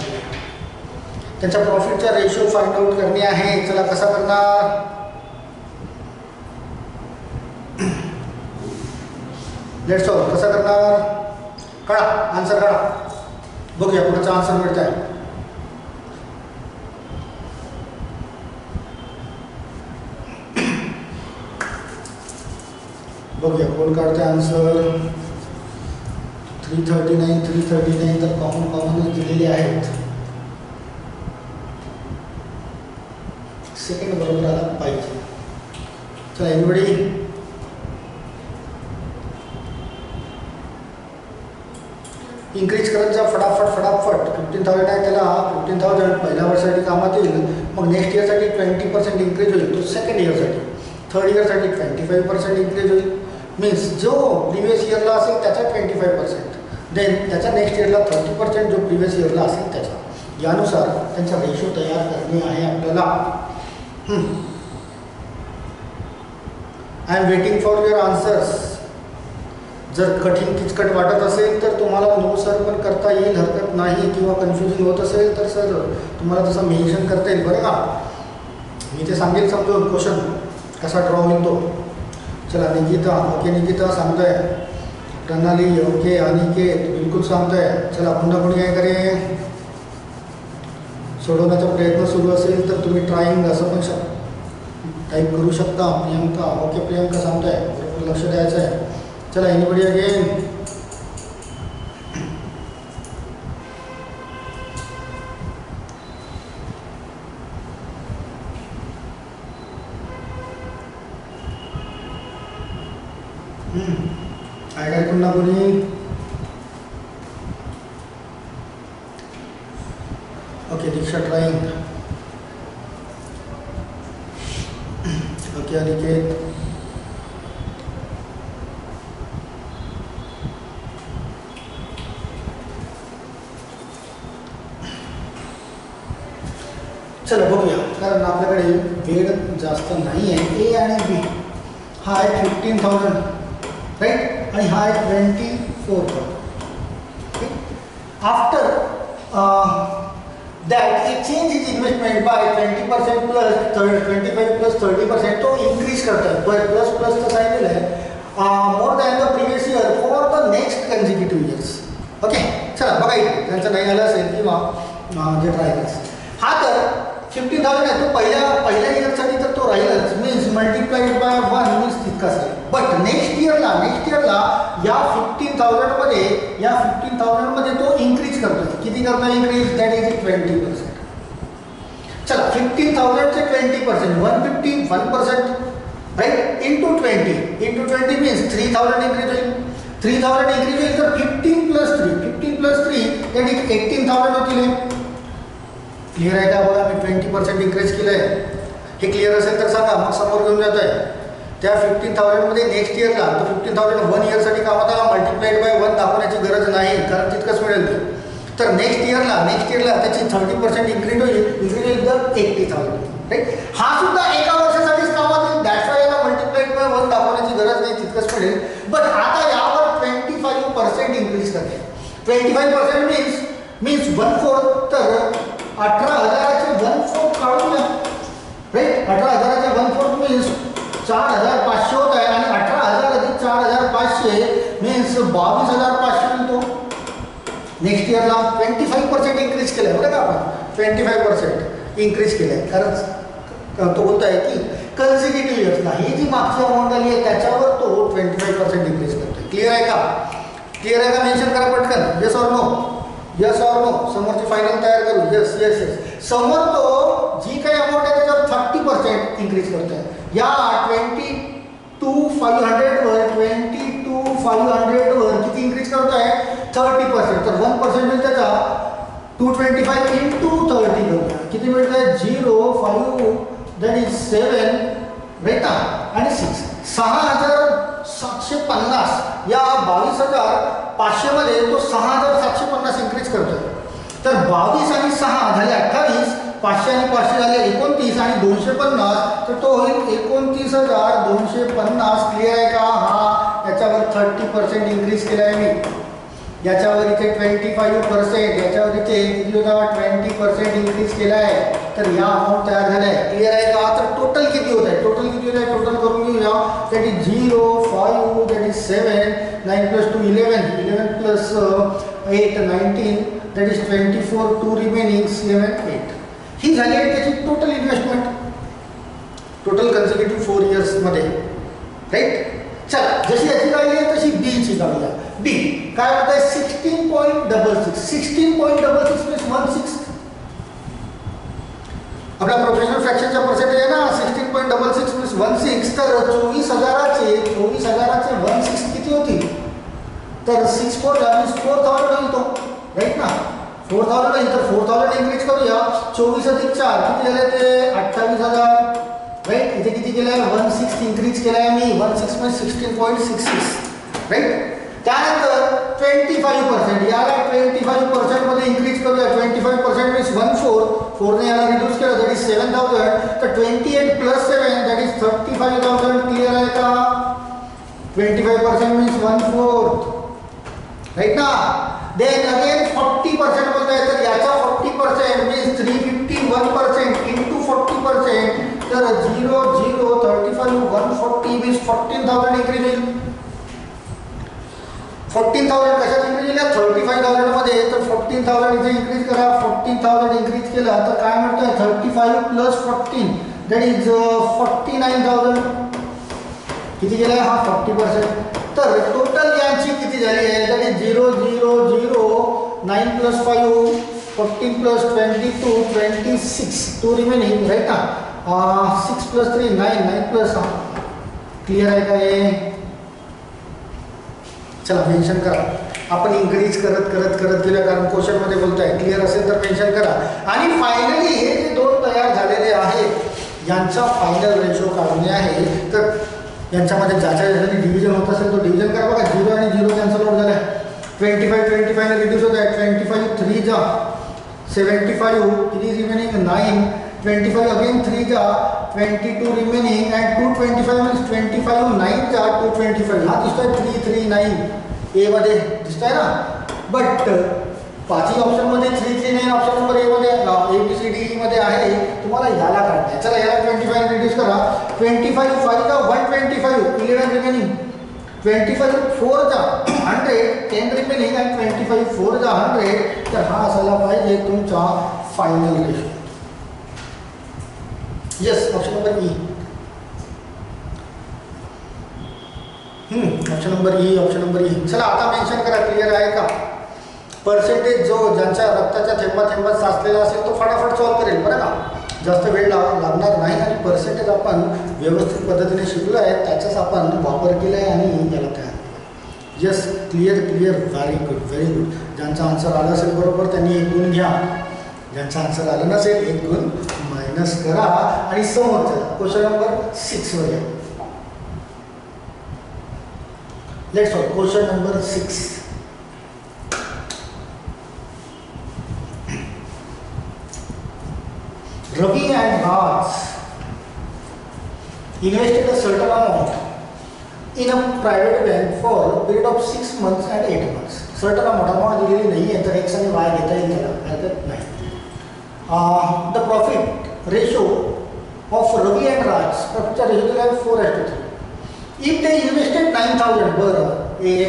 त्यांच्या प्रॉफिटचा रेशो फाइंड आउट करणे आहे. चला कसा करणार, लेट्स सॉल्व. कसा करणार, काढा आन्सर काढा, बघूया पुढचा आन्सर मिळत आहे. बघूया कोण काढते आन्सर. 339 तर कॉमनच दिलेले आहेत. सेकंड बरोबर आला पाहिजे. चला एनिबडी इन्क्रीज करत जा फटाफट. 15,000 आहे त्याला 15,000 पहिल्या वर्षासाठी कामात येईल. मग नेक्स्ट इयरसाठी 20% इन्क्रीज होईल, तो सेकंड इयरसाठी. थर्ड इयरसाठी 25% इन्क्रीज होईल. मीन्स जो प्रिव्हियस इयरला असेल त्याचा 25%. देन त्याच्या नेक्स्ट इयरला 30% जो प्रिव्हियस इयरला असेल त्याचा, यानुसार त्यांचा रेशो तयार करणे आहे आपल्याला. I am waiting for your answers. जर कठीण किचकट वाटत असेल तर तुम्हाला नो सर पण करता येईल, हरकत नाही. किंवा कन्फ्युजन होत असेल तर सर तुम्हाला तसं मेन्शन करता येईल बरं का. मी ते सांगेल समजून क्वेश्चन कसा ड्रॉ होईल तो. चला निकिता, ओके निकिता सांगतोय. प्रणाली ओके, अनिकेत बिलकुल सांगतोय. चला पुन्हा कोणी काय करेल, सोडवण्याचा प्रयत्न सुरू असेल तर तुम्ही ट्राईंग असं पण टाईप करू शकता. प्रियंका ओके, प्रियंका सांगतोय, बरोबर लक्ष द्यायचं आहे. चला एनीबडी अगेन. काय पुन्हा कोणी. ओके दीक्षा ट्राईंग. ओके अनिकेत. चला बघूया, कारण आपल्याकडे वेळ जास्त नाही आहे. ए आणि बी हा आहे 15,000 राईट, आणि हा आहे 24,000. After that a change is investment by 20% plus 25 plus 30%. तो इन्क्रीज करतोय, प्लस प्लसचं सांगितलेलं आहे. More than the previous year for the next consecutive years. Okay चला बघा इथे त्यांचं नाही आलं असेल किंवा जे ट्रायल्स. हा तर 15,000 आहे, तो पहिल्या इयरसाठी तर तो राहीलच, मीन्स मल्टिप्लाइड बाय 1 मीन्स तितकाच आहे. बट नेक्स्ट इयरला या 15,000 मध्ये तो इन्क्रीज करतोय. किती करतोय इन्क्रीज, दॅट इज 20%. चला 15,000 चे 20%, 1% राईट, इंटू 20 मीन्स 3,000 इन्क्रीज होईल. 3,000 इन्क्रीज होईल तर 15 प्लस 3 दॅट इज 18,000 होतील. क्लिअर आहे का. बघा मी 20% इन्क्रीज केलं आहे. हे क्लिअर असेल तर सांगा, मग समोर घेऊन जात आहे. त्या 15,000 मध्ये नेक्स्ट इयरला तो 15,000 1 इयरसाठी कामात आला, मल्टिप्लाइड बाय 1 दाखवण्याची गरज नाही, कारण तितकंच मिळेल ते. तर नेक्स्ट इयरला त्याची 30% इन्क्रीज होईल तर 80,000 राईट. हा सुद्धा एका वर्षासाठीच कामात येईल, दॅट्स वाय याला मल्टिप्लाइड बाय 1 दाखवण्याची गरज नाही, तितकंच मिळेल. बट आता यावर 25% इन्क्रीज करते. 25% मीन्स 1/4. तर 18,000चे 1/4 काढूया राईट. 18,000चे 1/4 मीन्स 4,500 होत आहे, आणि 18,000 अधिक 4,500 मीन्स 22,500 मिळतो. नेक्स्ट इयरला 25% इन्क्रीज केलं आहे बरं का आपण. 25% इन्क्रीज केलं आहे, कारण तो बोलत आहे की कन्झिक्युटिव्ह इयर्सला ही जी मागची अमाऊंट आली आहे त्याच्यावर तो 25% इन्क्रीज करतोय. क्लिअर आहे का. मेन्शन करा पटकन, yes or no. Yes or no. समोरची फायनल तयार करू. यस. समोर तो जी काही अमाऊंट आहे त्याच्यावर 30% इन्क्रीज करतोय. या 22,500 वर किती इन्क्रीज करतोय, 30%. तर 1% मिळतं त्याचा 225 इंटू 30 करूया. किती मिळतंय, 0.5 दॅट इज 7 राईट. आणि 6,750 या 22,500 मध्ये तो 6,750 इन्क्रीज करतोय. तर 22 आणि 6 झाले 28, 500 आणि 500 झाले 29, आणि 250, तर तो होईल 29,250. क्लिअर आहे का. हा याच्यावर 30% इन्क्रीज केला आहे मी. याच्यावर इथे 25%, याच्यावर इथे किती होता 20% इन्क्रीज केला आहे. तर या अमाऊंट तयार झाल्या आहे. क्लिअर आहे का. तर टोटल किती होत आहे, टोटल करून घेऊया. That is 0.5 that is 7, 9 plus 2 11 plus 8 19 that is 24, 2 remaining 7 8. ही झाली आहे त्याची टोटल इन्व्हेस्टमेंट, टोटल कन्झिक्युटिव्ह 4 इयर्समध्ये राईट. चला जशी याची काढली आहे तशी बीची काढूया. बी काय होत आहे 16.66. 16.66 मीन्स 1/6. आपल्या प्रोफेशनल फ्रॅक्शनचा पर्सेंटेज आहे ना 16.66 मीन्स 1/6. तर 24,000चे 1/6 किती होती, तर 6 4 मीन्स 4,000 होईल तो राईट ना. 4,000 नाही तर 4,000 इन्क्रीज करूया. 24 अधिक 4 किती झाले ते 28,000 राईट. इथे किती केलं आहे 1/6 इन्क्रीज केला आहे मी. 1/6 म्हणजे 16.66 राईट. त्यानंतर 25%, याला 25% मध्ये इन्क्रीज करूया. 25% मीन्स 1/4, 4 ने याला रिड्यूस केलं दॅट इज 7000. तर 28 + 7 दॅट इज 35,000. क्लियर आहे का? 25% मीन्स 1/4, राईट ना. देन अगेन 40% बोलताय, तर याचा 40% मीन्स 351% इंटू 40%, तर 0 0 35 140 मीन्स 14,000 इन्क्रीज होईल. 14,000 कशात इन्क्रीज केला? 35,000 मध्ये. तर 14,000 इथे इन्क्रीज करा. 14,000 इन्क्रीज केला तर काय म्हणतोय? 35 + 14 दॅट इज 49,000. किती गेलाय हा? 40%. तर टोटल यांची किती झाली आहे? दॅट इज 0 0 0 9 + 5 14 + 22 26, 2 रिमेनिंग, राईट ना. 6 + 3 9 9 +. क्लियर आहे का हे? चला मेन्शन करा. आपण इन्क्रीज करत करत करत गेलं, कारण क्वेश्चन मध्ये बोलतोय. क्लियर असेल तर मेन्शन करा. आणि फायनली हे जे दोन तयार झालेले आहेत यांचा फायनल रेशो काढणे आहे. तर यांच्यामध्ये ज्याच्या ज्याच्याने डिव्हिजन होत असेल तो डिव्हिजन करा. बघा 0 आणि 0 कॅन्सल आउट झालाय. 25 ने रिड्यूस होत आहे. 25 3 जा 75, किती रिमेनिंग 9. 25 अगेन 3 जा 22 रिमेनिंग अँड 225 मीन्स 25 9 जा 225. हा दिसतोय 339 ए मध्ये दिसतोय ना. बट पाचही ऑप्शन मध्ये 339 ऑप्शन नंबर ए मध्ये ABCD मध्ये आहे. तुम्हाला याला काढायचं. चला याला 25 ने रिड्यूस करा. 25 5 जा 125, 11 रिमेनिंग. 25 4 जा 100, 10 रिमेनिंग अँड 25 4 जा 100. तर हा असायला पाहिजे तुमचा final ratio. Yes, option number E. Option number E, option number E. चला आता मेन्शन करा. क्लियर आहे का? पर्सेंटेज जो ज्यांच्या रक्ताच्या थेंबा थेंबात साचलेला असेल तो फटाफट सॉल्व करेल, बरं का. जास्त वेळ लागणार नाही. आणि पर्सेंटेज आपण व्यवस्थित पद्धतीने शिकलो आहे, त्याचाच आपण वापर केला आहे आणि याला तयार केलं. Yes, clear clear, very good very good. ज्यांचा आन्सर आला असेल बरोबर त्यांनी 1 गुण घ्या. ज्यांचा आन्सर आलं नसेल 1 गुण मायनस करा. आणि समोरचा क्वेश्चन नंबर 6 वर या. Let's solve question number 6. Ravi and Raj invested a certain amount in a private bank for a period of 6 months and 8 months. Certain amount दिलेली नाही आहे, तर X आणि Y घेता येईल त्याला, हरकत नाही. The profit ratio of Ravi and Raj, profitचा रेशो दिला आहे 4:3. If they invested 9,000, बरं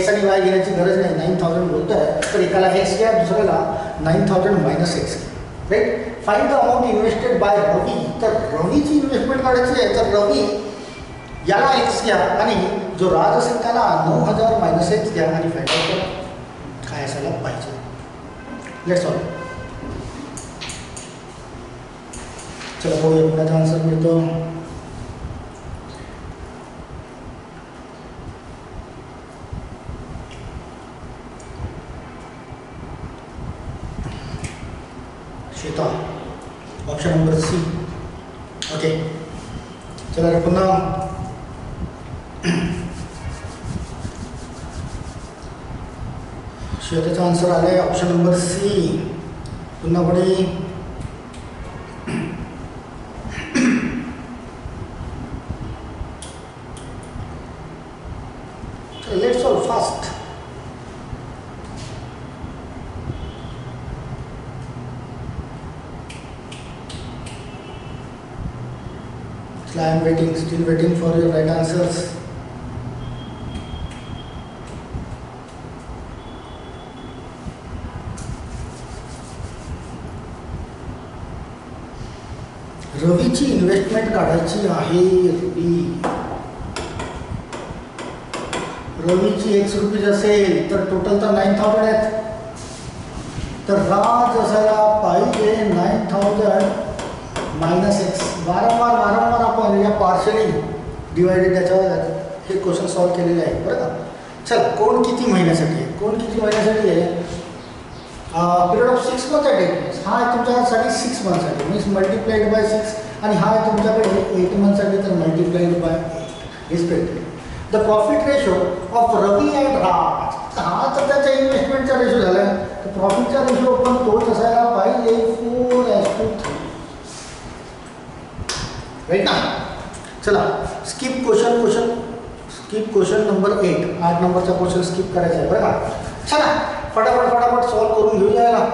X आणि Y घेण्याची गरज नाही, 9,000 बोलत आहे, तर एकाला X घ्या, दुसऱ्याला 9,000 - X घ्या, right. Find the amount invested by Ravi. तर रवीची इन्व्हेस्टमेंट काढायची आहे. तर रवी याला X घ्या आणि जो राज असेल त्याला 9,000 - X घ्या आणि फाइंड आउट करा काय असायला पाहिजे. Let's solve. चला बघूया पुण्याचा आन्सर मिळतो. Shweta, option number C. Okay, चला रे पुन्हा. श्वेताचा आन्सर आलाय ऑप्शन नंबर सी. पुन्हा पुढे let's solve fast. I am waiting, still waiting for your right answers. रवीची इन्व्हेस्टमेंट काढायची आहे. रवीची X रुपीज असेल तर टोटल तर 9,000 आहेत. तर राज असायला पाहिजे 9,000 - X. वारंवार आपण या पार्शली डिवायडेड त्याच्यावर हे क्वेश्चन सॉल्व केलेले आहे, बरं का. चल, कोण किती महिन्यासाठी आहे? कोण किती महिन्यासाठी आहे? Period of 6 months and 8 months. हा आहे तुमच्यासाठी 6 मंथसाठी, मीन्स मल्टिप्लाइड बाय 6. आणि हा आहे तुमच्याकडे 8 मंथसाठी, तर multiplied by 8 respectively. The profit ratio of Ravi and Raj हा तर त्याच्या इन्व्हेस्टमेंटचा रेशो झाला आहे, तर प्रॉफिटचा रेशो पण तोच असायला पाहिजे 4:3, राईट ना. चला स्किप क्वेश्चन नंबर 8 नंबरचा क्वेश्चन स्किप करायचा आहे बरं का. चला फटाफट सॉल्व करून घेऊया याला.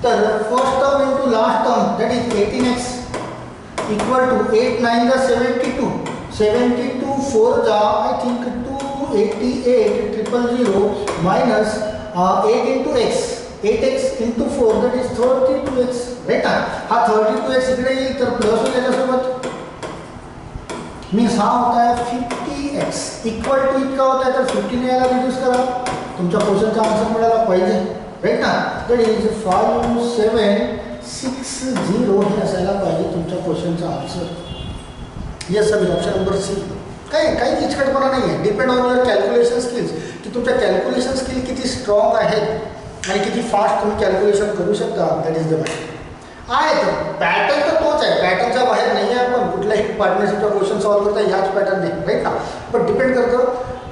तर first term into last term that is 18x equal to 8 9 जा 72 4 जा I think 288 000 minus 8 into x 8x into 4 that is 32x, right ना. हा 32x इकडे येईल तर प्लस होईल त्याच्यासोबत, मीन्स हा होता है 50x इक्वल टू इतका होता है तर 50 ने याला रिड्यूस करा, तुमच्या क्वेश्चनचा आन्सर मिळाला पाहिजे, राईट ना. दॅट इज 5760 हे असायला पाहिजे तुमच्या क्वेश्चनचा answer. Yes sir, option number C. काही किचकटपणा नाही आहे, depend on your calculation skills, की तुमच्या कॅल्क्युलेशन स्किल किती स्ट्रॉंग आहेत आणि किती फास्ट तुम्ही कॅल्क्युलेशन करू शकता. That is the matter. आहे तर पॅटर्न तर तोच आहे, पॅटर्नच्या बाहेर नाही आहे. आपण कुठल्याही पार्टनरशिपचा क्वेश्चन सॉल्व्ह करता ह्याच पॅटर्न नाही, राईट ना. पण डिपेंड करतं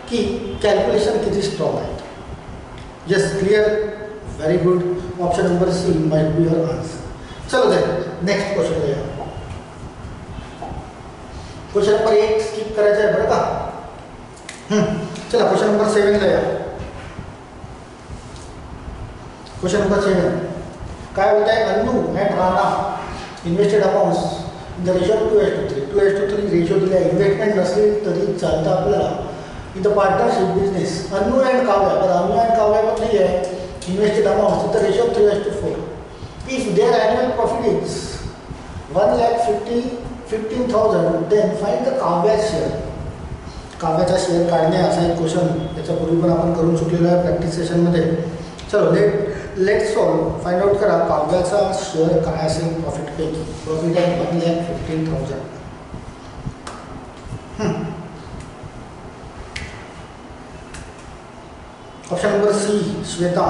की कॅल्क्युलेशन किती स्ट्रॉंग आहे. Yes clear, very good. Option number C might be your answer. चलो दे नेक्स्ट क्वेश्चन घ्या. क्वेश्चन नंबर 1 स्किप करायचं आहे बरं का. चला क्वेश्चन नंबर 7 ला या. क्वेश्चन नंबर 7 काय बोलत आहे, Annu and Rana invested amounts in the ratio 2:3. 2:3 ratio दिला. इन्व्हेस्टमेंट नसली तरी चालतं आपल्याला in the partnership business. Annu and Kavya, पण अन्नू अँड काव्या पण नाही आहे. Invested amounts in the ratio 3:4. If their annual profit is 1,15,000 then find the Kavya share. काव्याचा शेअर काढणे असा एक क्वेश्चन याच्यापूर्वी पण आपण करून चुकलेलो आहे प्रॅक्टिस सेशनमध्ये. चलो लेट सॉल्व. फाइंड आउट करा काव्याचा शेअर काय असेल प्रॉफिटपैकी. प्रॉफिट आहे 1,15,000. Option number C Shweta.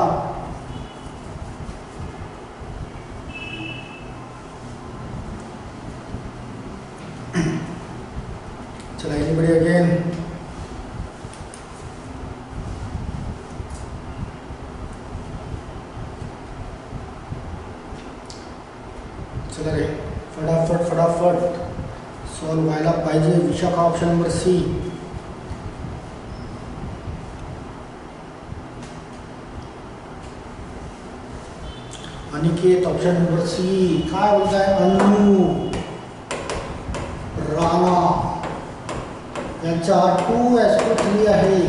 चला एनीबडी अगेन. चला रे फटाफट सॉल्व व्हायला पाहिजे. Vishakha option number C. Aniket option number C. काय बोलताय, अन्नू राणा यांचा 2:3 आहे.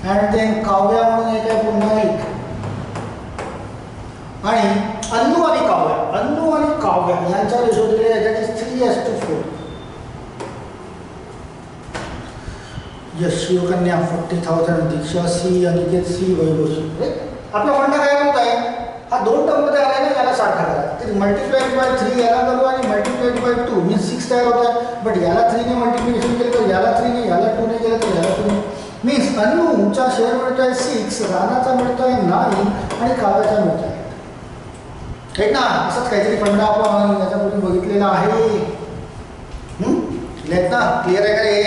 अँड देन काव्या म्हणून एक आहे पुन्हा एक, आणि अन्नू आणि काव्या यांचा रेशो दिलेला आहे that is 3:4. Yash Shivkanya 40,000, Diksha C, Aniket C, Vaibhav C. आपला फंडा काय बोलत आहे, हा 2 टर्ममध्ये आला ना, याला 60 करा. मल्टिप्लाइड बाय 3 याला करू आणि मल्टिप्लाइड बाय 2 मीन्स 6 तयार होत आहे. बट याला 3 ने मल्टिप्लिकेशन केलं तर याला 3 ने, याला 2 ने केलं तर याला 2 ने. मीन्स अन्नूचा शेअर मिळतो आहे 6, राणाचा मिळतो आहे 9 आणि काव्याचा मिळतो आहे. ठीक ना. असंच काहीतरी फंडा आपण याच्यापूर्वी बघितलेला आहे. लेत ना, क्लिअर आहे का रे.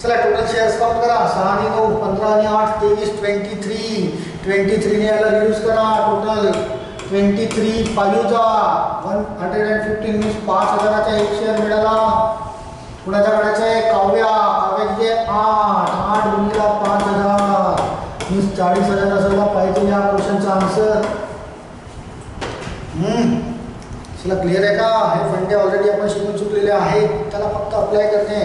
चला टोटल शेअर्स काउंट करा. 6 आणि 9 15 आणि 8 23 23 ने याला रिड्यूस करा. टोटल 23 5 जा 115 मीन्स 5,000चा एक शेअर मिळाला. कुणाच्या काढायचं आहे, काव्याचे 8 गुणिले 5,000 मीन्स 40,000 असायला पाहिजे या क्वेश्चनचा आन्सर. चला क्लिअर आहे का. हे फंडे ऑलरेडी आपण शिकून चुकलेले आहेत, त्याला फक्त अप्लाय करणे.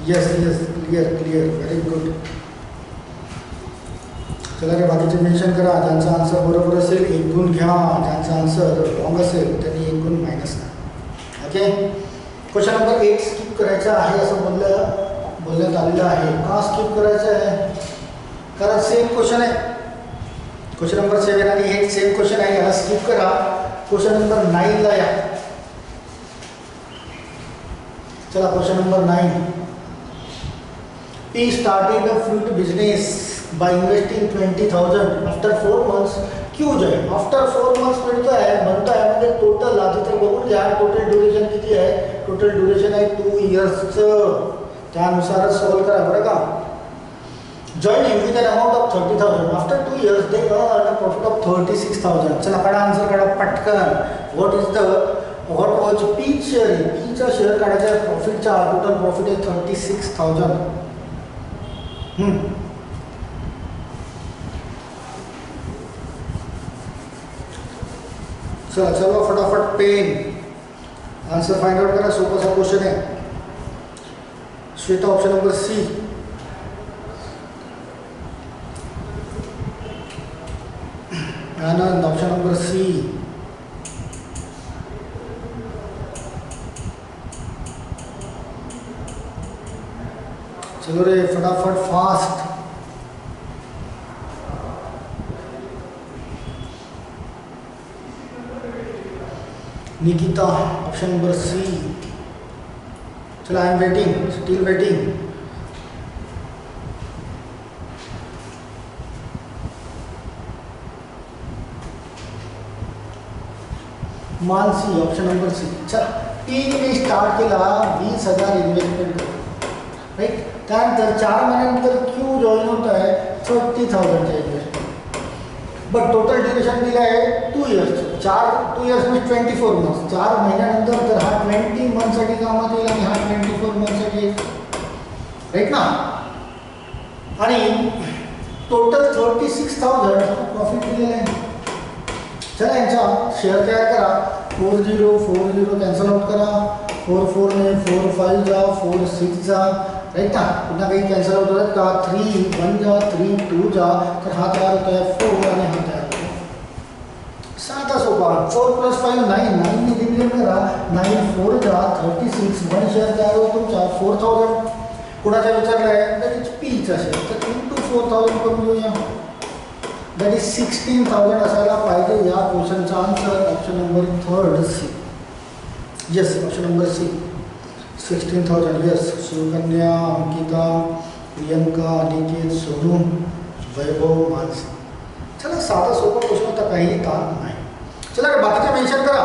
Yes clear very good. चला रे बाकीचे मेन्शन करा. ज्यांचा आन्सर बरोबर असेल 1 गुण घ्या, ज्यांचा आन्सर रॉंग असेल त्यांनी 1 गुण मायनस करा. ओके. क्वेश्चन नंबर 1 स्किप करायचा आहे असं बोलण्यात आलेलं आहे. का स्किप करायचं आहे, कारण सेम क्वेश्चन आहे. क्वेश्चन नंबर 7 आणि 8 सेम क्वेश्चन आहे, याला स्किप करा. क्वेश्चन नंबर 9 ला या. चला question number 9. P started a fruit business by investing 20,000 after 4 months. क्यों जाए आफ्टर 4 मंथ्स बनता है म्हणजे टोटल आधी तर बघून घ्या. टोटल ड्युरेशन किती आहे, टोटल ड्युरेशन आहे 2 इयर्सचं. त्यानुसारच सॉल्व करा बरं का. joining with an amount of 30,000. After 2 years, they earn a profit of 36,000. चला काढा आन्सर काढा पटकन. What was P share? P चा शेअर काढायचा प्रॉफिटचा टोटल प्रॉफिट आहे 36,000. चला चलो फटाफट पेन आंसर फाइंड आउट करा. सोपा सा क्वेश्चन है. Shweta option number C. Anand option number C. चलो रे फटाफट fast. Nikita option number C. चलो I am waiting, still waiting. Mansi option number C. चल टीमने स्टार्ट केला 20,000 इन्व्हेस्टमेंट करून, राईट. त्यानंतर 4 महिन्यानंतर क्यू जॉईन होत आहे 30,000च्या इन्व्हेस्टमेंट. बट टोटल ड्युरेशन दिलं आहे 2 इयर्स. 2 years means 24 months. 4 महिन्यानंतर तर हा 20 मंथसाठी कामात येईल आणि हा 24 मंथसाठी येईल, राईट ना. आणि टोटल 36,000 प्रॉफिट दिलेलं आहे. चला यांचा शेअर तयार करा. 40 कॅन्सल आउट करा. 4 ने 4 5 जा, 4 6 जा, राईट ना. पुन्हा काही कॅन्सल आउट होतात का. 3 1 जा, 3 2 जा. तर हा तयार होतो आहे 4 आणि हा तयार होतो. साधा सोपा. 4 + 5 9. 9 ने डिव्हिजन करा. 9 4 जा, 36. 1 शेअर तयार होतो तुमचा 4,000. कुणाचा विचारला आहे दॅट इज पीचा शेअर. तर 4,000 करून घेऊया. दॅट इज 16,000 असायला पाहिजे. या क्वेश्चनचा answer option number 3 C. Yes option number C 16,000. Yes. Shivkanya, Ankita, Priyanka, Aniket, Sonu, Vaibhav, Mansi. चला साधा सोपा क्वेश्चन होता, काही ताण नाही. चला बाकीचे मेन्शन करा.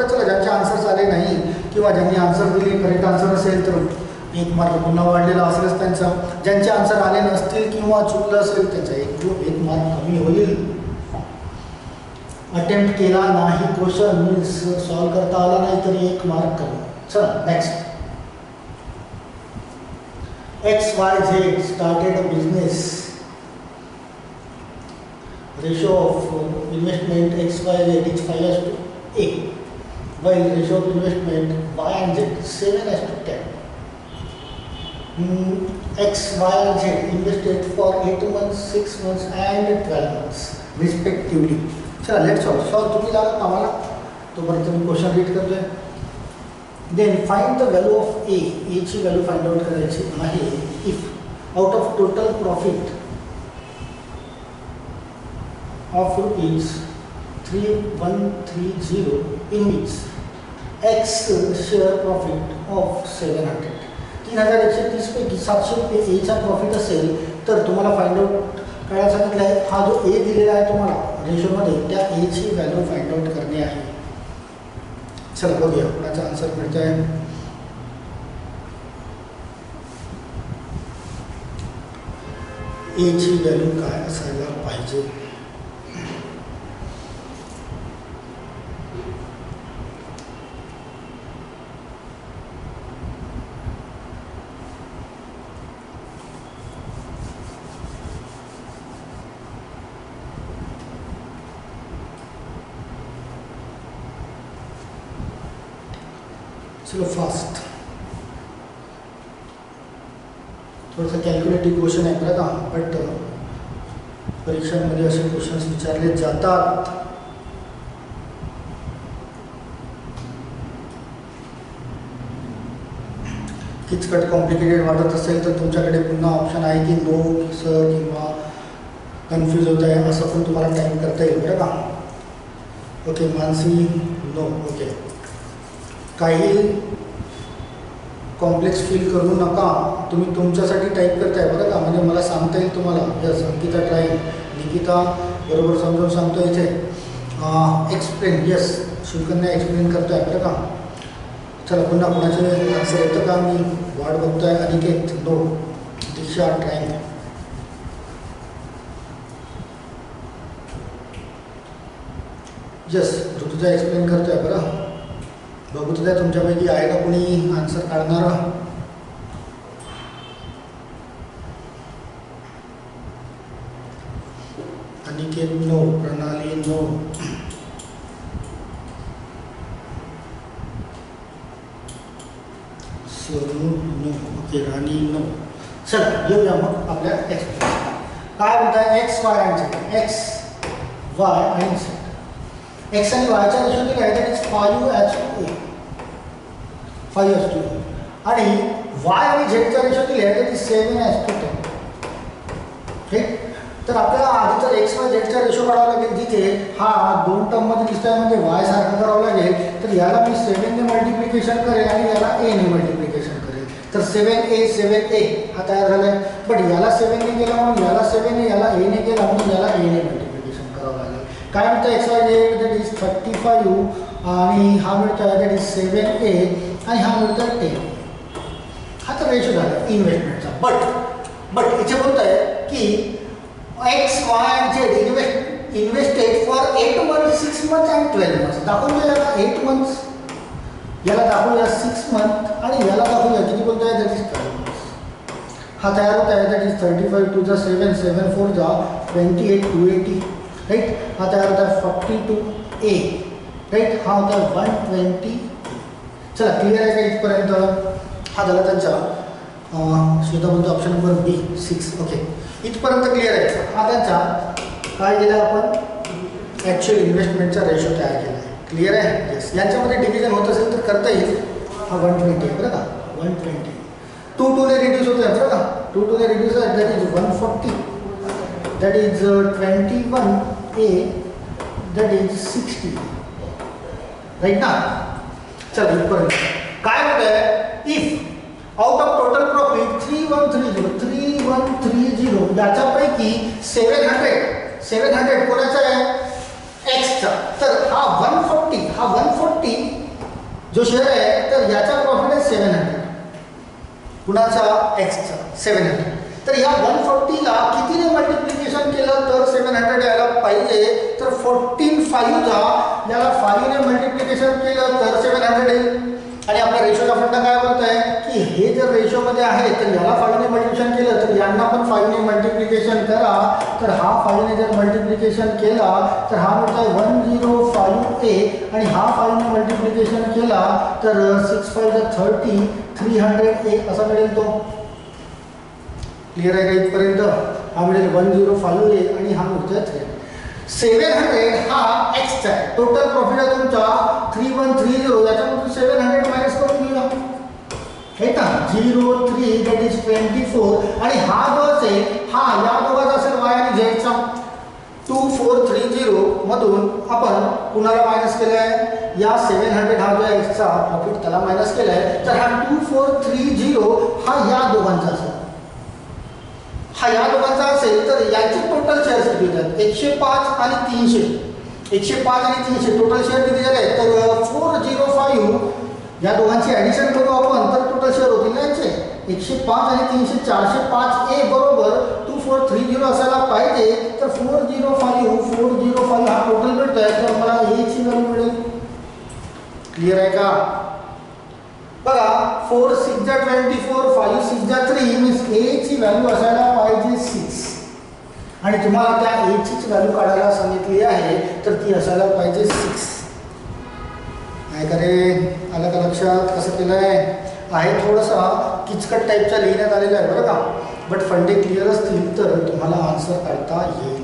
चला ज्यांचे आन्सर्स आले नाही किंवा ज्यांनी आन्सर दिले करेक्ट आन्सर असेल तर 1 मार्क पुन्हा वाढलेला असेलच त्यांचा. ज्यांचे आन्सर आले नसतील किंवा चुकलं असेल त्यांचा 1 मार्क कमी होईल. अटेम्प्ट केला नाही क्वेश्चन मीन्स सॉल्व करता आला नाही तरी 1 मार्क कमी. चला next. XYZ started a business. Ratio of investment XYZ is 5:8, while ratio of investment Y and Z 7:10. X, Y and Z invested for 8 months, 6 months and 12 months respectively. चला let's solve. तुम्ही लागत आम्हाला तोपर्यंत मी question read करतोय. Then find the value of A. ची value find out करायची आहे. If out of total profit of rupees 3130 in which X share profit of 700. 3,130 पैकी 700 रुपये एचा प्रॉफिट असेल तर तुम्हाला फाइंड आउट काय सांगितलं आहे. हा जो ए दिलेला आहे तुम्हाला रेशोमध्ये त्या एची व्हॅल्यू फाइंड आउट करणे आहे. चला बघूया कुणाचा आन्सर मिळत आहे. एची व्हॅल्यू काय असायला पाहिजे. चलो फास्ट. थोडंसं कॅल्क्युलेटिव्ह क्वेश्चन आहे बरं का. बट परीक्षांमध्ये असे क्वेश्चन्स विचारले जातात. किचकट कॉम्प्लिकेटेड वाटत असेल तर तुमच्याकडे पुन्हा ऑप्शन आहे की नो सर किंवा कन्फ्यूज होत आहे असं पण तुम्हाला टाईप करता येईल बरं का. Okay Mansi no. ओके काही कॉम्प्लेक्स फील करू नका. तुम्ही तुमच्यासाठी टाईप करताय बरं का. म्हणजे मला सांगता येईल तुम्हाला. Yes Ankita trying. निकिता बरोबर समजावून सांगतो इथे. एक्सप्लेन. येस शिवकन्या एक्सप्लेन करतो आहे बरं का. चला पुन्हा कोणाचे आन्सर येतं का. मी वाट बघतो आहे. अनिकेत नो. दीक्षा ट्राईंग. यस, ऋतुजा एक्सप्लेन करतोय बरं. बघू तुझ्या तुमच्यापैकी आहे का कोणी आन्सर काढणार? अनिकेत नो, प्रणाली नो, सोनू नो, ओके, राणी नो. चल येऊया मग आपल्या एक्सप्रेशन. काय म्हणताय? एक्स वाय आणि झेड. एक्स वाय आणि झेड. एक्स आणि वायच्या रेशो दिला आहे, दॅट इज 5:8. 5:8. आणि वाय आणि झेडच्या रेशो दिले आहे, दॅट इज 7:10. ठीक. तर आपल्याला आधी तर एक्स वाय झेडचा रेशो काढावा लागेल, जिथे हा दोन टर्ममध्ये दिसतोय म्हणजे वाय सारखं करावं लागेल. तर याला मी 7ने मल्टिप्लिकेशन करेल आणि याला a ने मल्टिप्लिकेशन करेल. तर 7a हा तयार झालाय. बट याला 7ने गेला म्हणून याला 7ने, याला a ने गेला म्हणून याला a ने मल्टिप्लिकेशन करावं लागेल. काय म्हणतं? X Y Z that is 35 आणि हा मिळतोय दॅट इज 7a आणि हा मिळतोय 10. हा तर रेशो झाला इन्व्हेस्टमेंटचा. बट इथे बोलतोय की एक्स वाय आणि Z invested for 8 months, 6 months and 12 months. दाखवूया याला 8 months, याला दाखवूया 6 months आणि याला दाखवूया किती बोलतोय दॅट इज 12 months. हा तयार होत आहे दॅट इज 35 2 7 7 4 28 280. राईट. हा तयार होत आहे 42a. राईट. हा होता 120. चला क्लिअर आहे का इथपर्यंत? हा झाला त्यांचा श्वेता बोलतो ऑप्शन नंबर बी 6. ओके, इथपर्यंत क्लिअर आहे. हा त्यांचा काय केलं आपण? ॲक्च्युअल इन्व्हेस्टमेंटचा रेशो तयार केला आहे. क्लिअर आहे? येस. यांच्यामध्ये डिव्हिजन होत असेल तर करता येईल. हा 120 आहे बरं का. 120 2 ने रिड्यूस होत आहे बरं का. 2 ने रिड्यूस आहे that is 140. That is 21a that is 60. Right ना? चला इथपर्यंत काय होत आहे? If out of total profit 3130 याच्यापैकी 700 कोणाचा आहे? एक्सचा. तर हा 140 जो शेअर आहे तर याचा प्रॉफिट आहे 700. कुणाचा? एक्सचा 700. तर या 140ला कितीने मल्टिप्लिकेशन केलं तर 700 यायला पाहिजे? तर 14 याला 5ने मल्टिप्लिकेशन केलं तर 700 येईल. आणि आपल्या रेशोचा फंडा काय बोलत आहे की हे जर रेशोमध्ये आहे तर याला 5ने मल्टिप्लिकेशन केलं तर यांना पण 5ने मल्टिप्लिकेशन करा. तर हा 5ने जर मल्टिप्लिकेशन केला तर हा मिळतो 105a आणि हा 5ने मल्टिप्लिकेशन केला तर 6 5 30 300a असा मिळेल तो. क्लिअर आहे का इथपर्यंत? हा मिळेल 105a आणि हा मिळतोय 300. 700 हा एक्सचा आहे. टोटल प्रॉफिट आहे तुमचा 3130. याच्यामधून 700 मायनस करून घेऊया. हे का 03 दॅट इज 24 आणि हा जो असेल हा या दोघांचा असेल वाय आणि झेडचा. 2430 मधून आपण कुणाला मायनस केलं आहे? या 700 हा जो एक्सचा प्रॉफिट त्याला मायनस केलं आहे. तर हा 2430 हा या दोघांचा असेल. हा या दोघांचा असेल तर यांचे टोटल शेअर्स किती होतात? 105 आणि 300. 105 आणि 300 टोटल शेअर किती झाले? तर 405. या दोघांची ॲडिशन करू आपण तर टोटल शेअर होतील ना यांचे 105 आणि 300 405a बरोबर 2430 असायला पाहिजे. तर 405 हा टोटल मिळतोय तर मला a ची व्हॅल्यू मिळेल. क्लिअर आहे का? बघा 4 6 24 5 6 3 मीन्स a ची व्हॅल्यू असायला पाहिजे 6 आणि तुम्हाला त्या a चीच व्हॅल्यू काढायला सांगितली आहे तर ती असायला पाहिजे 6. काय करे? आलं का लक्षात? कसं केलं आहे थोडंसा किचकट टाईपच्या लिहिण्यात आलेलं आहे बरं का. बट फंडे क्लिअर असतील तर तुम्हाला आन्सर काढता येईल.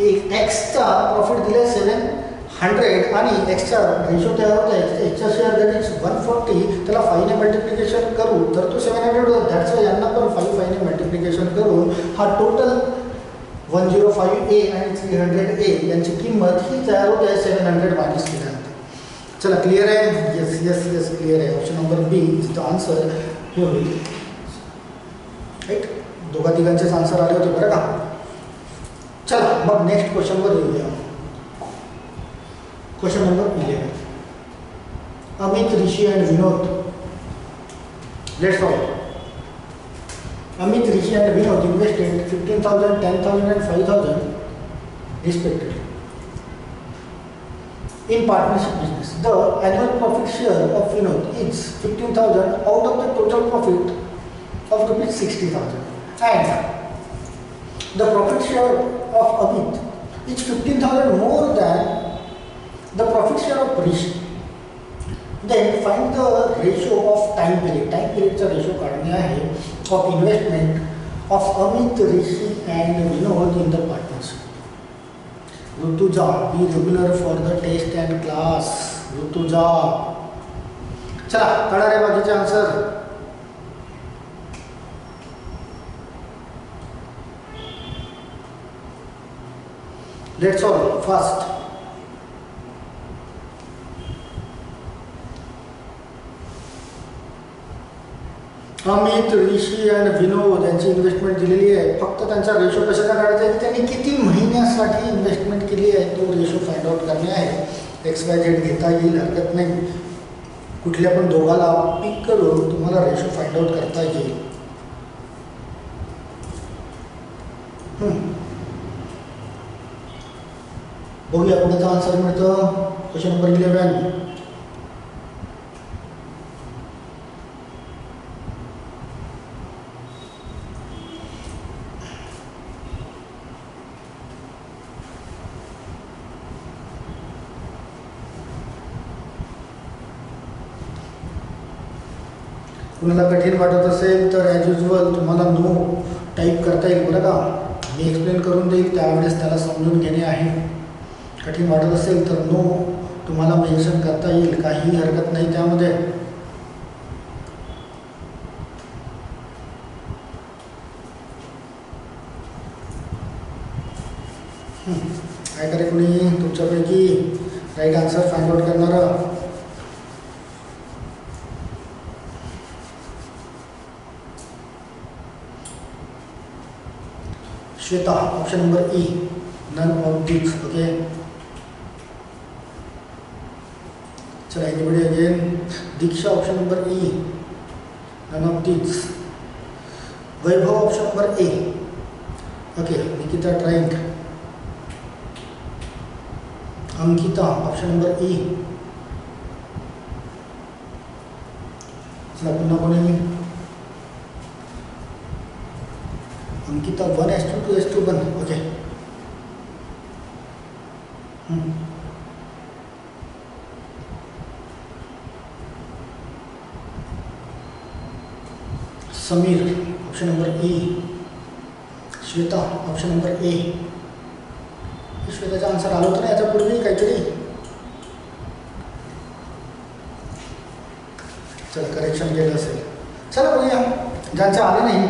एक एक्सचा प्रॉफिट दिले 700 आणि एक्सचा रेशो तयार होत आहे. एक्सचा शेअर दॅट इज 140 त्याला 5ने मल्टिप्लिकेशन करू तर तो 700 होतो. दॅट्स यांना पण 5ने मल्टिप्लिकेशन करून हा टोटल 105a आणि 300a यांची किंमत ही तयार होत आहे 700 मायनस केल्यानंतर. चला क्लिअर आहे? येस क्लिअर आहे. Option number B is the answer. हे होईल राईट. दोघा तिघांचेच आन्सर आले होते बरं का. चला मग नेक्स्ट क्वेश्चनवर येऊया. Question number 11. Amit, Rishi and Vinod. Let's solve. Amit, Rishi and Vinod invested 15,000, 10,000 and 5,000 respectively. in partnership business. The annual profit share of Vinod is 15,000 out of the total profit of rupees 60,000, and the profit share of Amit is 15,000 more than the profit share of Rishi. Then find the ratio of time period. Time period चा ratio काढणे आहे of investment of Amit, Rishi and Vinod in the partnership. Rutuja, be regular for the test and class. Rutuja. चला काढा रे बाकीचे answer. Let's solve fast. Amit, Rishi आणि विनोद यांची investment दिलेली आहे. फक्त त्यांचा रेशो कशा काढायचा आहे, त्यांनी किती महिन्यासाठी इन्व्हेस्टमेंट केली आहे तो रेशो फाइंड आउट करणे आहे. XYZ घेता येईल, हरकत नाही. कुठल्या पण दोघाला पिक करून तुम्हाला रेशो फाइंड आउट करता येईल. बघूया पुढचा आन्सर मिळतं. Question number 11. कुणाला कठीण वाटत असेल तर ॲज युजल तुम्हाला नो टाईप करता येईल बरं का. मी एक्सप्लेन करून देईल त्यावेळेस त्याला समजून घेणे आहे. कठीण वाटत असेल तर नो तुम्हाला मेन्शन करता येईल, काहीही हरकत नाही त्यामध्ये. काय करे कोणी तुमच्यापैकी राईट आन्सर फाइंड आउट करणारं. Shweta, option number E, none of these. Okay. चला anybody again? Diksha, option number E, none of these. Vaibhav, option number A. Okay. Nikita, trying. Ankita, option number E. चला पुन्हा कोणी. Ankita 1:2 2:1. Okay. Sameer, option number E. Shweta, option number A. श्वेताचा answer आला होता ना याच्यापूर्वी काहीतरी. चला करेक्शन केलं असेल. चला बघूया ज्यांचं आले नाही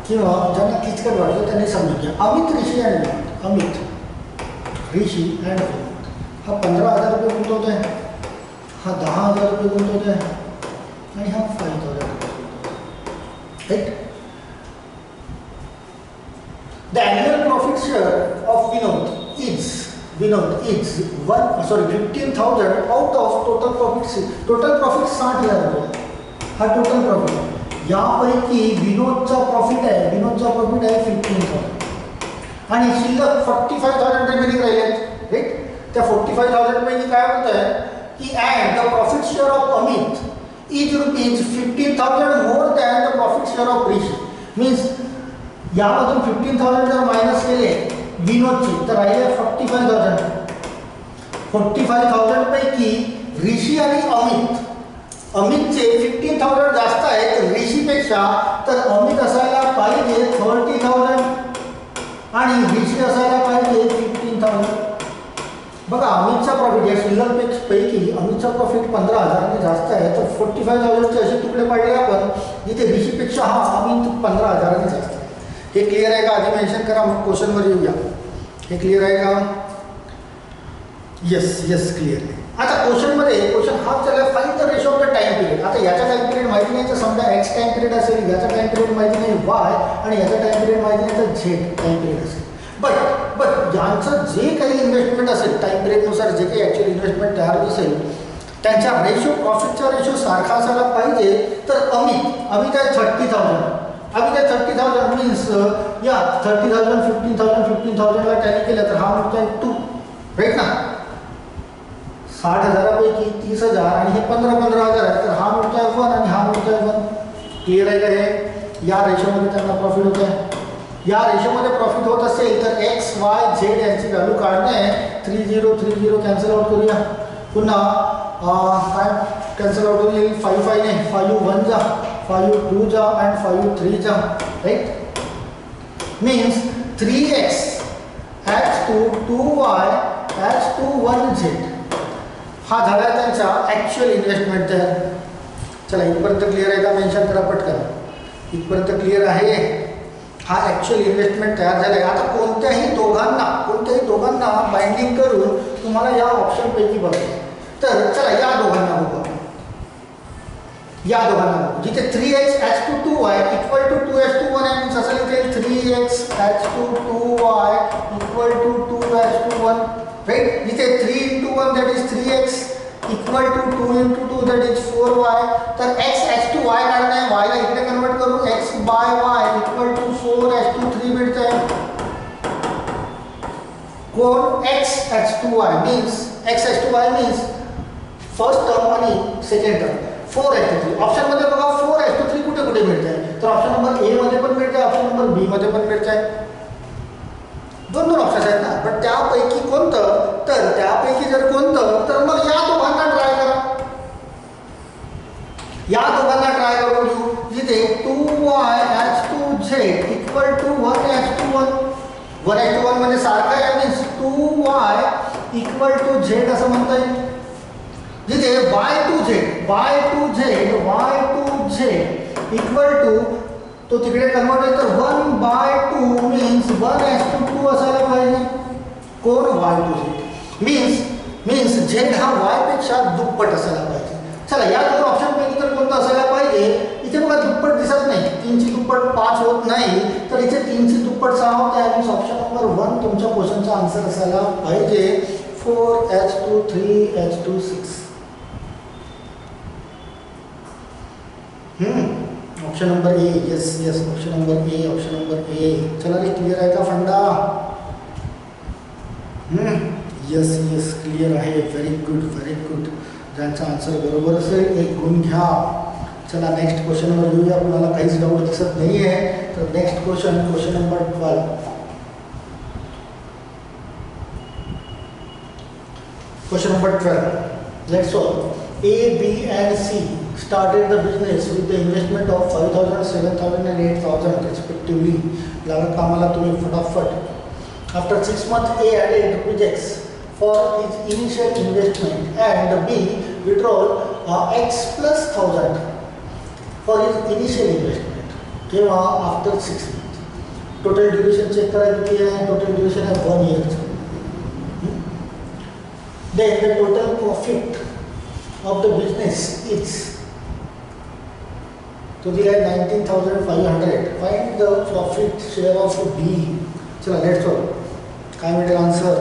किंवा ज्यांना किचकट वाटलं त्यांनी समजून घ्या. अमित, ऋषी आणि विनोद. अमित, ऋषी अँड विनोद हा 15,000 रुपये गुंतवतो आहे, हा 10,000 रुपये गुंतवतो आहे आणि हा 5,000 रुपये गुंतवतो आहे. Right. The annual profit share of Vinod is 15,000 out of total profit. Total profit 60,000 रुपये. हा टोटल प्रॉफिट आहे. यापैकी विनोदचा प्रॉफिट आहे 15,000 आणि शिल्लक 45,000 रिमेनिंग राहिलेत. राईट. त्या 45,000 पैकी काय होत आहे की and the profit share of Amit is rupees 15,000 more than the profit share of Rishi. Means यामधून 15,000 जर मायनस केले विनोदची तर राहिले 45,000. 45,000 पैकी ऋषी आणि अमितचे 15,000 जास्त आहेत ऋषीपेक्षा, तर अमित असायला पाहिजे 30,000 आणि ऋषी असायला पाहिजे 15,000. बघा अमितचा प्रॉफिट या शिल्लक पैकी अमितचा प्रॉफिट 15,000 जास्त आहे, तर 45,000चे असे तुकडे पाडले आपण जिथे ऋषीपेक्षा हा अमित 15,000 जास्त आहे. हे क्लिअर आहे का? आधी मेन्शन करा मग क्वेश्चनवर येऊया. हे क्लिअर आहे का? येस क्लिअर आहे. आता क्वेश्चन हा चालला find the ratio of the time period. आता याचा टाइम पिरियड माहिती नाही तर समजा एक्स टाइम पिरियड असेल, याचा टाइम पिरियड माहिती नाही वाय आणि याचा टाइम पिरियड माहिती नाही तर झेड टाइम पिरियड असेल. बट यांचं जे काही इन्व्हेस्टमेंट असेल टाइम पिरियडनुसार जे काही ॲक्च्युअल इन्व्हेस्टमेंट तयार होत असेल त्यांचा रेशो प्रॉफिटचा रेशो सारखा असायला पाहिजे. तर अमित आहे 30,000. अमित आहे 30,000 मीन्स या 30,000 15,000 15,000ला टॅली केलं तर हा मिळतो आहे 2. राईट ना. 60,000पैकी 30,000 आणि हे 15,000 आहे, तर हा मिळतोय 1 आणि हा मिळतोय 1. क्लिअर आहे का हे? या रेशोमध्ये त्यांना प्रॉफिट होत आहे. या रेशोमध्ये प्रॉफिट होत असेल तर एक्स वाय झेड यांची व्हॅल्यू काढणे. 30 कॅन्सल आउट करूया. पुन्हा काय कॅन्सल आउट होईल? 5 ने 5 1 जा, 5 2 जा आणि 5 3 जा. Right? Means 3x adds to 2y adds to 1z. हा झाला त्यांचा ॲक्च्युअल इन्व्हेस्टमेंट तयार. चला इथपर्यंत क्लिअर आहे का? मेन्शन करा पटकन. इथपर्यंत क्लिअर आहे? हा ॲक्च्युअल इन्व्हेस्टमेंट तयार झाला आहे. आता कोणत्याही दोघांना बाइंडिंग करून तुम्हाला या ऑप्शनपैकी बघायचं. तर चला या दोघांना बघू. जिथे 3x adds to 2y equal to 2x to 1 आहे. मीन्स असं लिहिते 3x adds to 2y equal to 2x to 1. Right? जिथे 3 into 1 that is 3x equal to 2 into 2 that is 4y. तर x adds to y काढणं आहे. y ला इकडे convert करू. x by y equal to 4 adds to 3 मिळतं आहे. कोण? x adds to y means first term आणि सेकंड टर्म. 4 adds to 3. ऑप्शनमध्ये बघा 4 adds to 3 कुठे मिळत आहे? तर ऑप्शन नंबर ए मध्ये पण मिळते, ऑप्शन नंबर बी मध्ये पण मिळत आहे. दोन ऑप्शन्स आहेत ना. पण त्यापैकी कोणतं? तर त्यापैकी जर कोणतं तर मग या दोघांना ट्राय करा. या दोघांना ट्राय करून घेऊ. जिथे 2y adds to z equal to 1 adds to 1. 1 adds to 1 म्हणजे सारखं आहे. Means 2y equal to z असं म्हणता येईल. जिथे y to z equal to तो तिकडे कन्वर्ट होईल तर 1/2 मीन्स 1 adds to 2 असायला पाहिजे. कोण? y to z. Means z हा y पेक्षा दुप्पट असायला पाहिजे. चला या दोन ऑप्शनपैकी तर कोणतं असायला पाहिजे? इथे बघा दुप्पट दिसत नाही. 3 ची दुप्पट 5 होत नाही, तर इथे 3 ची दुप्पट 6 होत आहे. मीन्स ऑप्शन नंबर 1 तुमच्या क्वेश्चनचा आन्सर असायला पाहिजे. 4 adds to 3 adds to 6. Option number A. Yes option number ए. चला रे क्लिअर आहे का फंडा? यस क्लिअर आहे. Very good. ज्यांचा आन्सर बरोबर असेल 1 गुण घ्या. चला नेक्स्ट क्वेश्चनवर येऊया. कुणाला काहीच डाऊट दिसत नाही आहे तर next question number 12. Question number 12. Let's solve. A, B and C started the business with the investment of 5,000, 7,000 and 8,000 respectively. लगा कामाला तुम्ही फटाफट. After 6 months, A added projects for his initial investment and B withdrawal X plus 1,000 for his initial investment. केव्हा? After 6 months. Total duration check करायची आहे. Total duration है 1 year. Then the total profit of the business is तो दिया है 19,500. Find the profit share of B. चला let's solve. काय मिळेल answer?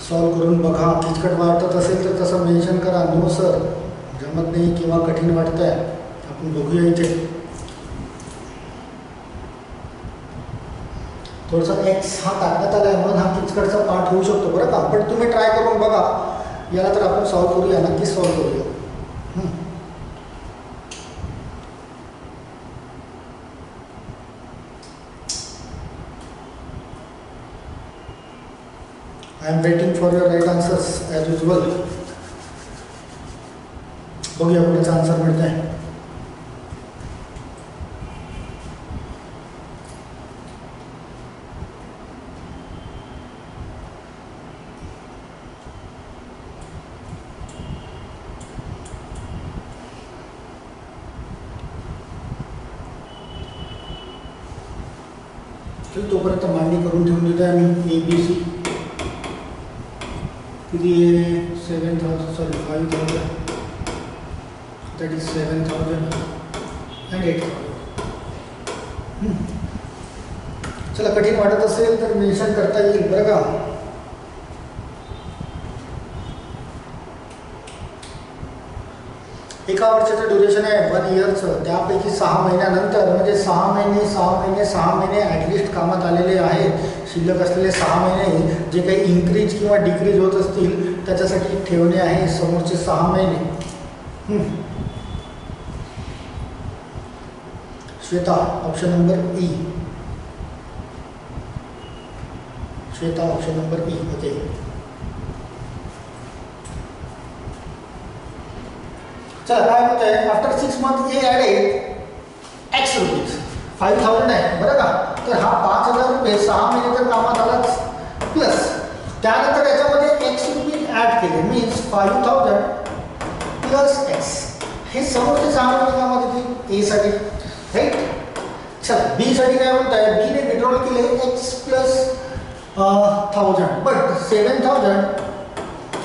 Solve करून बघा. किचकट वाटत असेल तर तसं मेन्शन करा. नो सर जमत नाही किंवा कठीण वाटतंय. आपण बघूया इथे. थोडासा एक्स हा टाकण्यात आला आहे म्हणून हा किचकटचा पार्ट होऊ शकतो बरं का. पण तुम्ही ट्राय करून बघा. याला तर आपण सॉल्व करूया, नक्कीच सॉल्व करूया. I am waiting for your right answers as usual. बघूया पुढेचा आन्सर मिळत आहे. तोपर्यंत मांडणी करून ठेवून देतो आहे मी. ABC किती आहे? 5,000 दॅट इज 7,000 अँड 8,000. चला कठीण वाटत असेल तर मेन्शन करता येईल बरं का. एका वर्षाचं ड्युरेशन आहे 1 इयरचं, त्यापैकी 6 महिन्यानंतर म्हणजे 6 महिने ॲटलिस्ट कामात आलेले आहेत. शिल्लक असलेले 6 महिने जे काही इन्क्रीज किंवा डिक्रीज होत असतील त्याच्यासाठी ठेवणे आहे समोरचे 6 महिने. Shweta option number E. Shweta option number E. Okay. चला काय होत आहे, आफ्टर 6 मंथ ए ॲडेड एक्स रुपीज 5000 आहे बरं का. तर हा 5000 रुपये 6 महिने तर कामात आलाच, प्लस त्यानंतर याच्यामध्ये एक्स रुपीज ॲड केले, मीन्स 5000 प्लस एक्स. हे समोरचे 6 महिने कामात येतील ए साठी, राईट. चला बी साठी काय म्हणत आहे, बी ने विड्रॉल केले एक्स प्लस 1000, बट 7000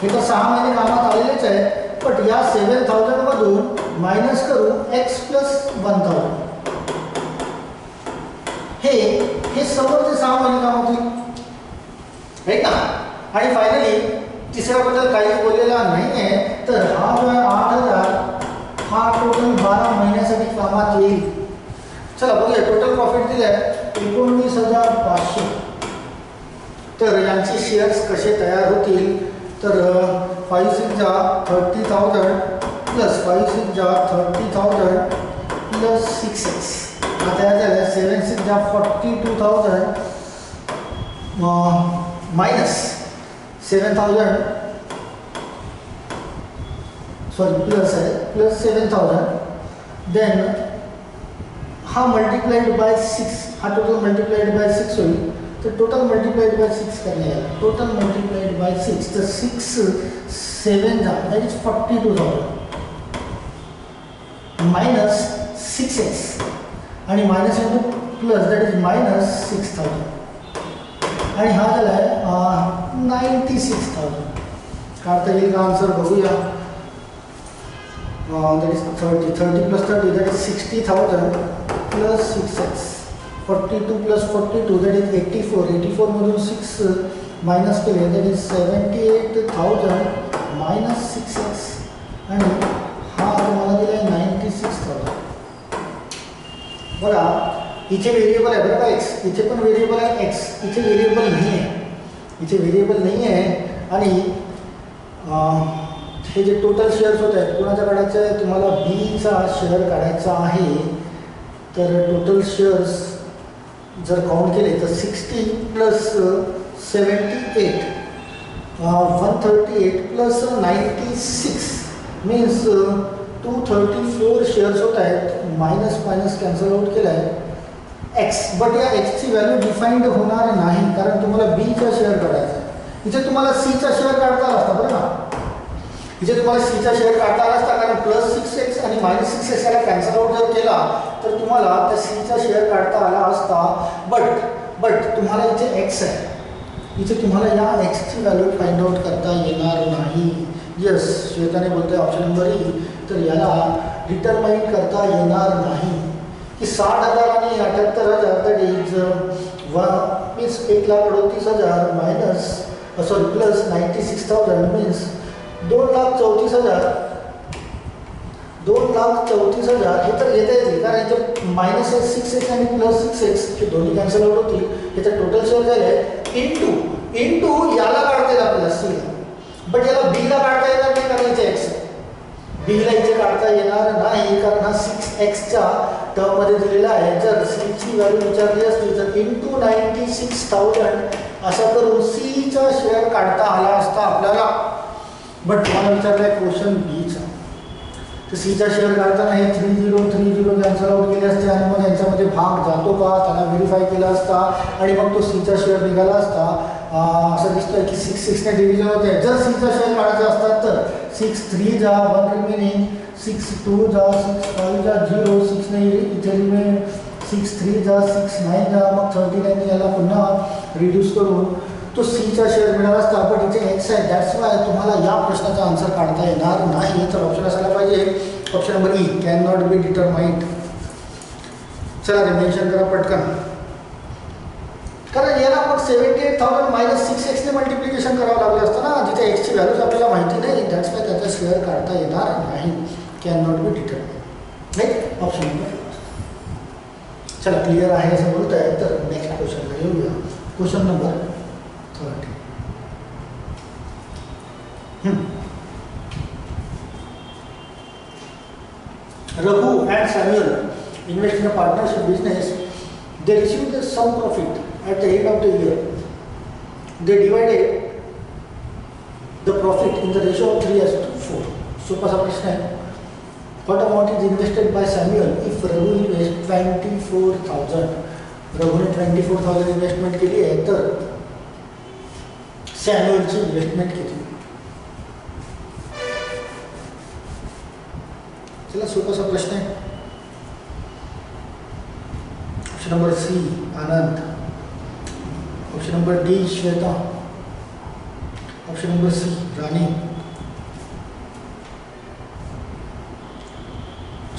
हे तर 6 महिने कामात आलेलेच आहे, बट या 7000 मधून मायनस करू एक्स प्लस 1000. हे समोरचे 6 महिने कामात होईल, राईट ना. आणि फायनली तिसऱ्याबद्दल काही बोललेला नाही आहे, तर हा जो आहे 8000 हा टोटल 12 महिन्यासाठी कामात येईल. चला बघूया टोटल प्रॉफिट दिलं आहे 19500. तर यांचे शेअर्स कसे तयार होतील, तर 5 6 जा 30,000 प्लस 5 6 जा 30,000 प्लस 6x. आता या झाल्या 7 6 जा 42,000 मायनस 7000 सॉरी प्लस आहे प्लस 7000. देन हा मल्टिप्लाइड बाय 6, हा टोटल मल्टिप्लाइड बाय 6 होईल. तर टोटल मल्टिप्लाइड बाय 6 करणे आहे, टोटल मल्टिप्लाइड बाय 6, तर 6 7 जा दॅट इज 42,000 मायनस 6x आणि minus into plus that is minus 6000 आणि हा झाला आहे 96,000. काढता येईल का आन्सर बघूया. That is 30 plus 30 that is 60,000 plus 6x. 42 plus 42 that is 84 मधून 6 मायनस केले दॅट इज 78,000 मायनस 6x आणि हा तुम्हाला दिला आहे 96,000. बघा इथे व्हेरिएबल आहे बरं का एक्स, इथे पण व्हेरिएबल आहे एक्स, इथे व्हेरिएबल नाही आहे, इथे व्हेरिएबल नाही आहे. आणि हे जे टोटल शेअर्स होत आहेत कोणाचा काढायचं आहे, तुम्हाला बीचा शेअर काढायचा आहे. तर टोटल शेअर्स जर काउंट केले तर 60 प्लस 78 138 प्लस 96 मीन्स 234 शेअर्स होत आहेत. मायनस मायनस कॅन्सल आउट केला आहे एक्स, बट या एक्सची व्हॅल्यू डिफाईन्ड होणार नाही कारण तुम्हाला बीचा शेअर काढायचा आहे. इथे तुम्हाला सीचा शेअर काढता आला असता बरं ना, इथे तुम्हाला सीचा शेअर काढता आला असता कारण प्लस 6x आणि मायनस 6x याला कॅन्सल आउट जर केला तर तुम्हाला त्या सीचा शेअर काढता आला असता. बट तुम्हाला इथे एक्स आहे, इथे तुम्हाला या एक्सची व्हॅल्यू फाइंड आउट करता येणार नाही. यस श्वेताने बोलते ऑप्शन नंबर ई. तर याला डिटरमाइन करता येणार नाही की 60,000 आणि 78,000 that is means 1,38,000 minus sorry plus 96,000 means 2,34,000 हे तर येता येतील कारण इथे मायनस 6x आणि प्लस 6x हे दोन्ही कॅन्सल आउट होतील. इथे टोटल शेअर झाले इंटू याला काढता येईल आपल्याला सीला, बट याला बीला काढता येणार नाही कारण इथे एक्स आहे. बीला इथे काढता येणार नाही कारण हा 6xच्या टर्ममध्ये दिलेला आहे. जर सीची व्हॅल्यू विचारली असती तर इंटू 96,000 असं करून सीचा शेअर काढता आला असता आपल्याला. बट तुम्हाला विचारलं आहे क्वेश्चन बीचा, तर सीचा शेअर काढताना हे 3030 कॅन्सल आउट केले असते आणि मग यांच्यामध्ये भाग जातो का त्याला व्हेरीफाय केला असता आणि मग तो सीचा शेअर निघाला असता. असं दिसतंय की 6 ने डिव्हिजन होते. जर सीचा शेअर काढायचा असतात तर 6 3 जा 1 रिमेनिंग, 6 2 जा 6 5 जा 0, 6 ने इथे रिमेन 6 3 जा 6 9 जा मग 39 याला पुन्हा रिड्यूस करून तो सीचा शेअर मिळाला असता. बट इथे एक्स आहे दॅट्स वाय तुम्हाला या प्रश्नाचा आन्सर काढता येणार नाही. तर ऑप्शन असायला पाहिजे option number E can not be determined. चला रे मेन्शन करा पटकन कारण याला आपण 78,000 मायनस 6x ने मल्टिप्लिकेशन करावं लागलं असतं ना, जिथे एक्सची व्हॅल्यूज आपल्याला माहिती नाही. दॅट्स वाय त्याचा शेअर काढता येणार नाही. Can not be determine, right. Option number first. चला क्लिअर आहे असं बोलत आहे. तर नेक्स्ट क्वेश्चनला येऊया. Question number 30. Raghu and Samuel invest in a partnership business. They received some profit at the end of the year. They divided the profit in the ratio of 3:4. सोपा सा प्रश्न है. What amount is invested by Samuel if Raghu invest 24,000? Raghu ने 24,000 investment केली आहे, तर सॅम्युअलची investment किती? चला सोपा सा प्रश्न है. Option number C Anand, option number D Shweta, option number C Rani,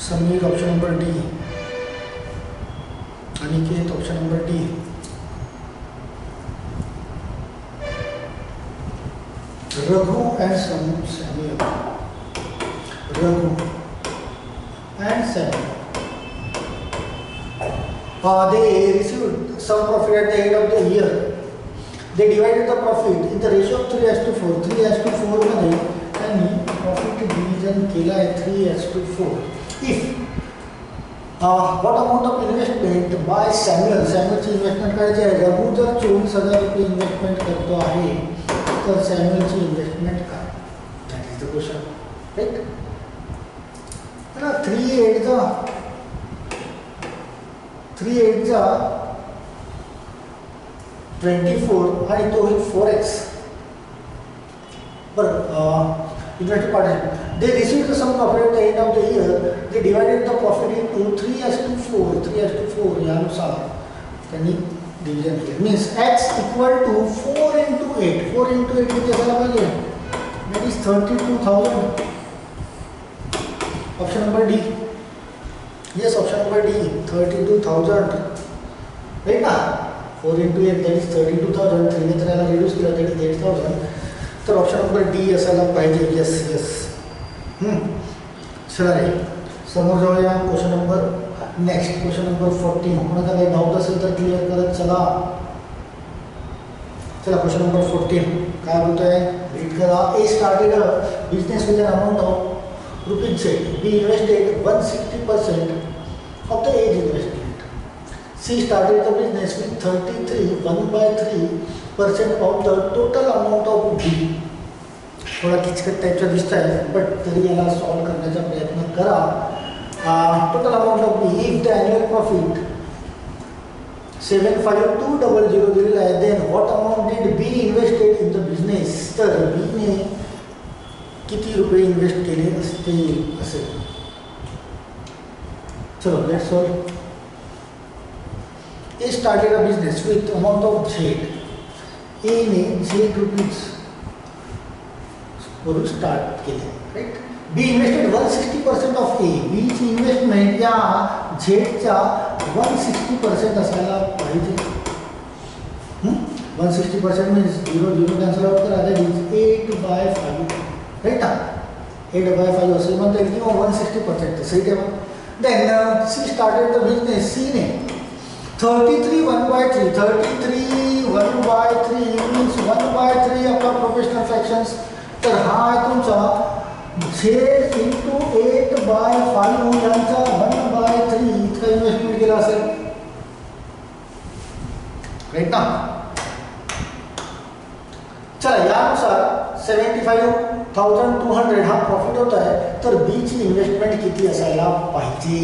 Sameer option number D, Aniket option number D. Raghu and Samuel, रघु and Samuel. They received some profit at the end of the year. They divided the profit in the ratio of 3:4. 3:4 मध्ये त्यांनी profit division केला आहे 3:4. If what amount of investment by Samuel, सॅम्युअलची investment करायची आहे. रघु जर 24,000 रुपये इन्व्हेस्टमेंट करतो आहे, तर सॅम्युअलची इन्व्हेस्टमेंट काय? That is the question, right. 3 8 जा 24 आणि तो होईल 4x. बरं, invested partnership. They received some profit at the end of the year. They divided the profit into 3:4. 3:4 यानुसार त्यांनी डिव्हिजन केलं. Means x equal to 4 into 8. 4 into 8 किती असायला पाहिजे? That is 32,000. Option number D. Yes, option number D 32,000, right ना. 4 into 8 that is 32,000. 3 ने त्याला reduce केलं, दॅट इज 8,000. तर ऑप्शन नंबर डी असायला पाहिजे. Yes yes. चला रे समोर जाऊया. Question number next, question number 14. कोणाचा काही डाऊट असेल तर क्लिअर करत चला. चला क्वेश्चन नंबर 14 काय बोलतोय, रीड करा. A started a business with an amount of rupees Z. B invested 160% of the age investment. C started the business with 1/3% of the total amount of B. थोड़ा किचकट टाइपचा दिसत आहे, बट तरी याला solve करण्याचा प्रयत्न करा. Total amount of B, if the annual profit 75200 दिलेला आहे, then what amount did B invested in the business. तर बीने किती रुपये इन्व्हेस्ट केले असतील असेल. चलो let's solve. A started a business with amount of Z. A ने झेड रुपीज वरून स्टार्ट केले, right. B invested 160% of A. बीची इन्व्हेस्टमेंट या झेडच्या 160% असायला पाहिजे. 160% मीन्स 0 0 कॅन्सल आउट करा, दॅट इज 8/5, राईट ना. 8/5 असेल म्हणता येईल, किंवा 160% सही ठेवा. Then C started the business. C ने 33 1/3. 33 1/3 मीन्स 1/3 आपला प्रोफेशनल फ्रॅक्शन्स. तर हा आहे तुमचा झेड इंटू 8/5 यांचा 1/3 इतका इन्व्हेस्टमेंट केला असेल, राईट ना. चला यानुसार 75,200 हा प्रॉफिट होत आहे, तर बीची इन्व्हेस्टमेंट किती असायला पाहिजे.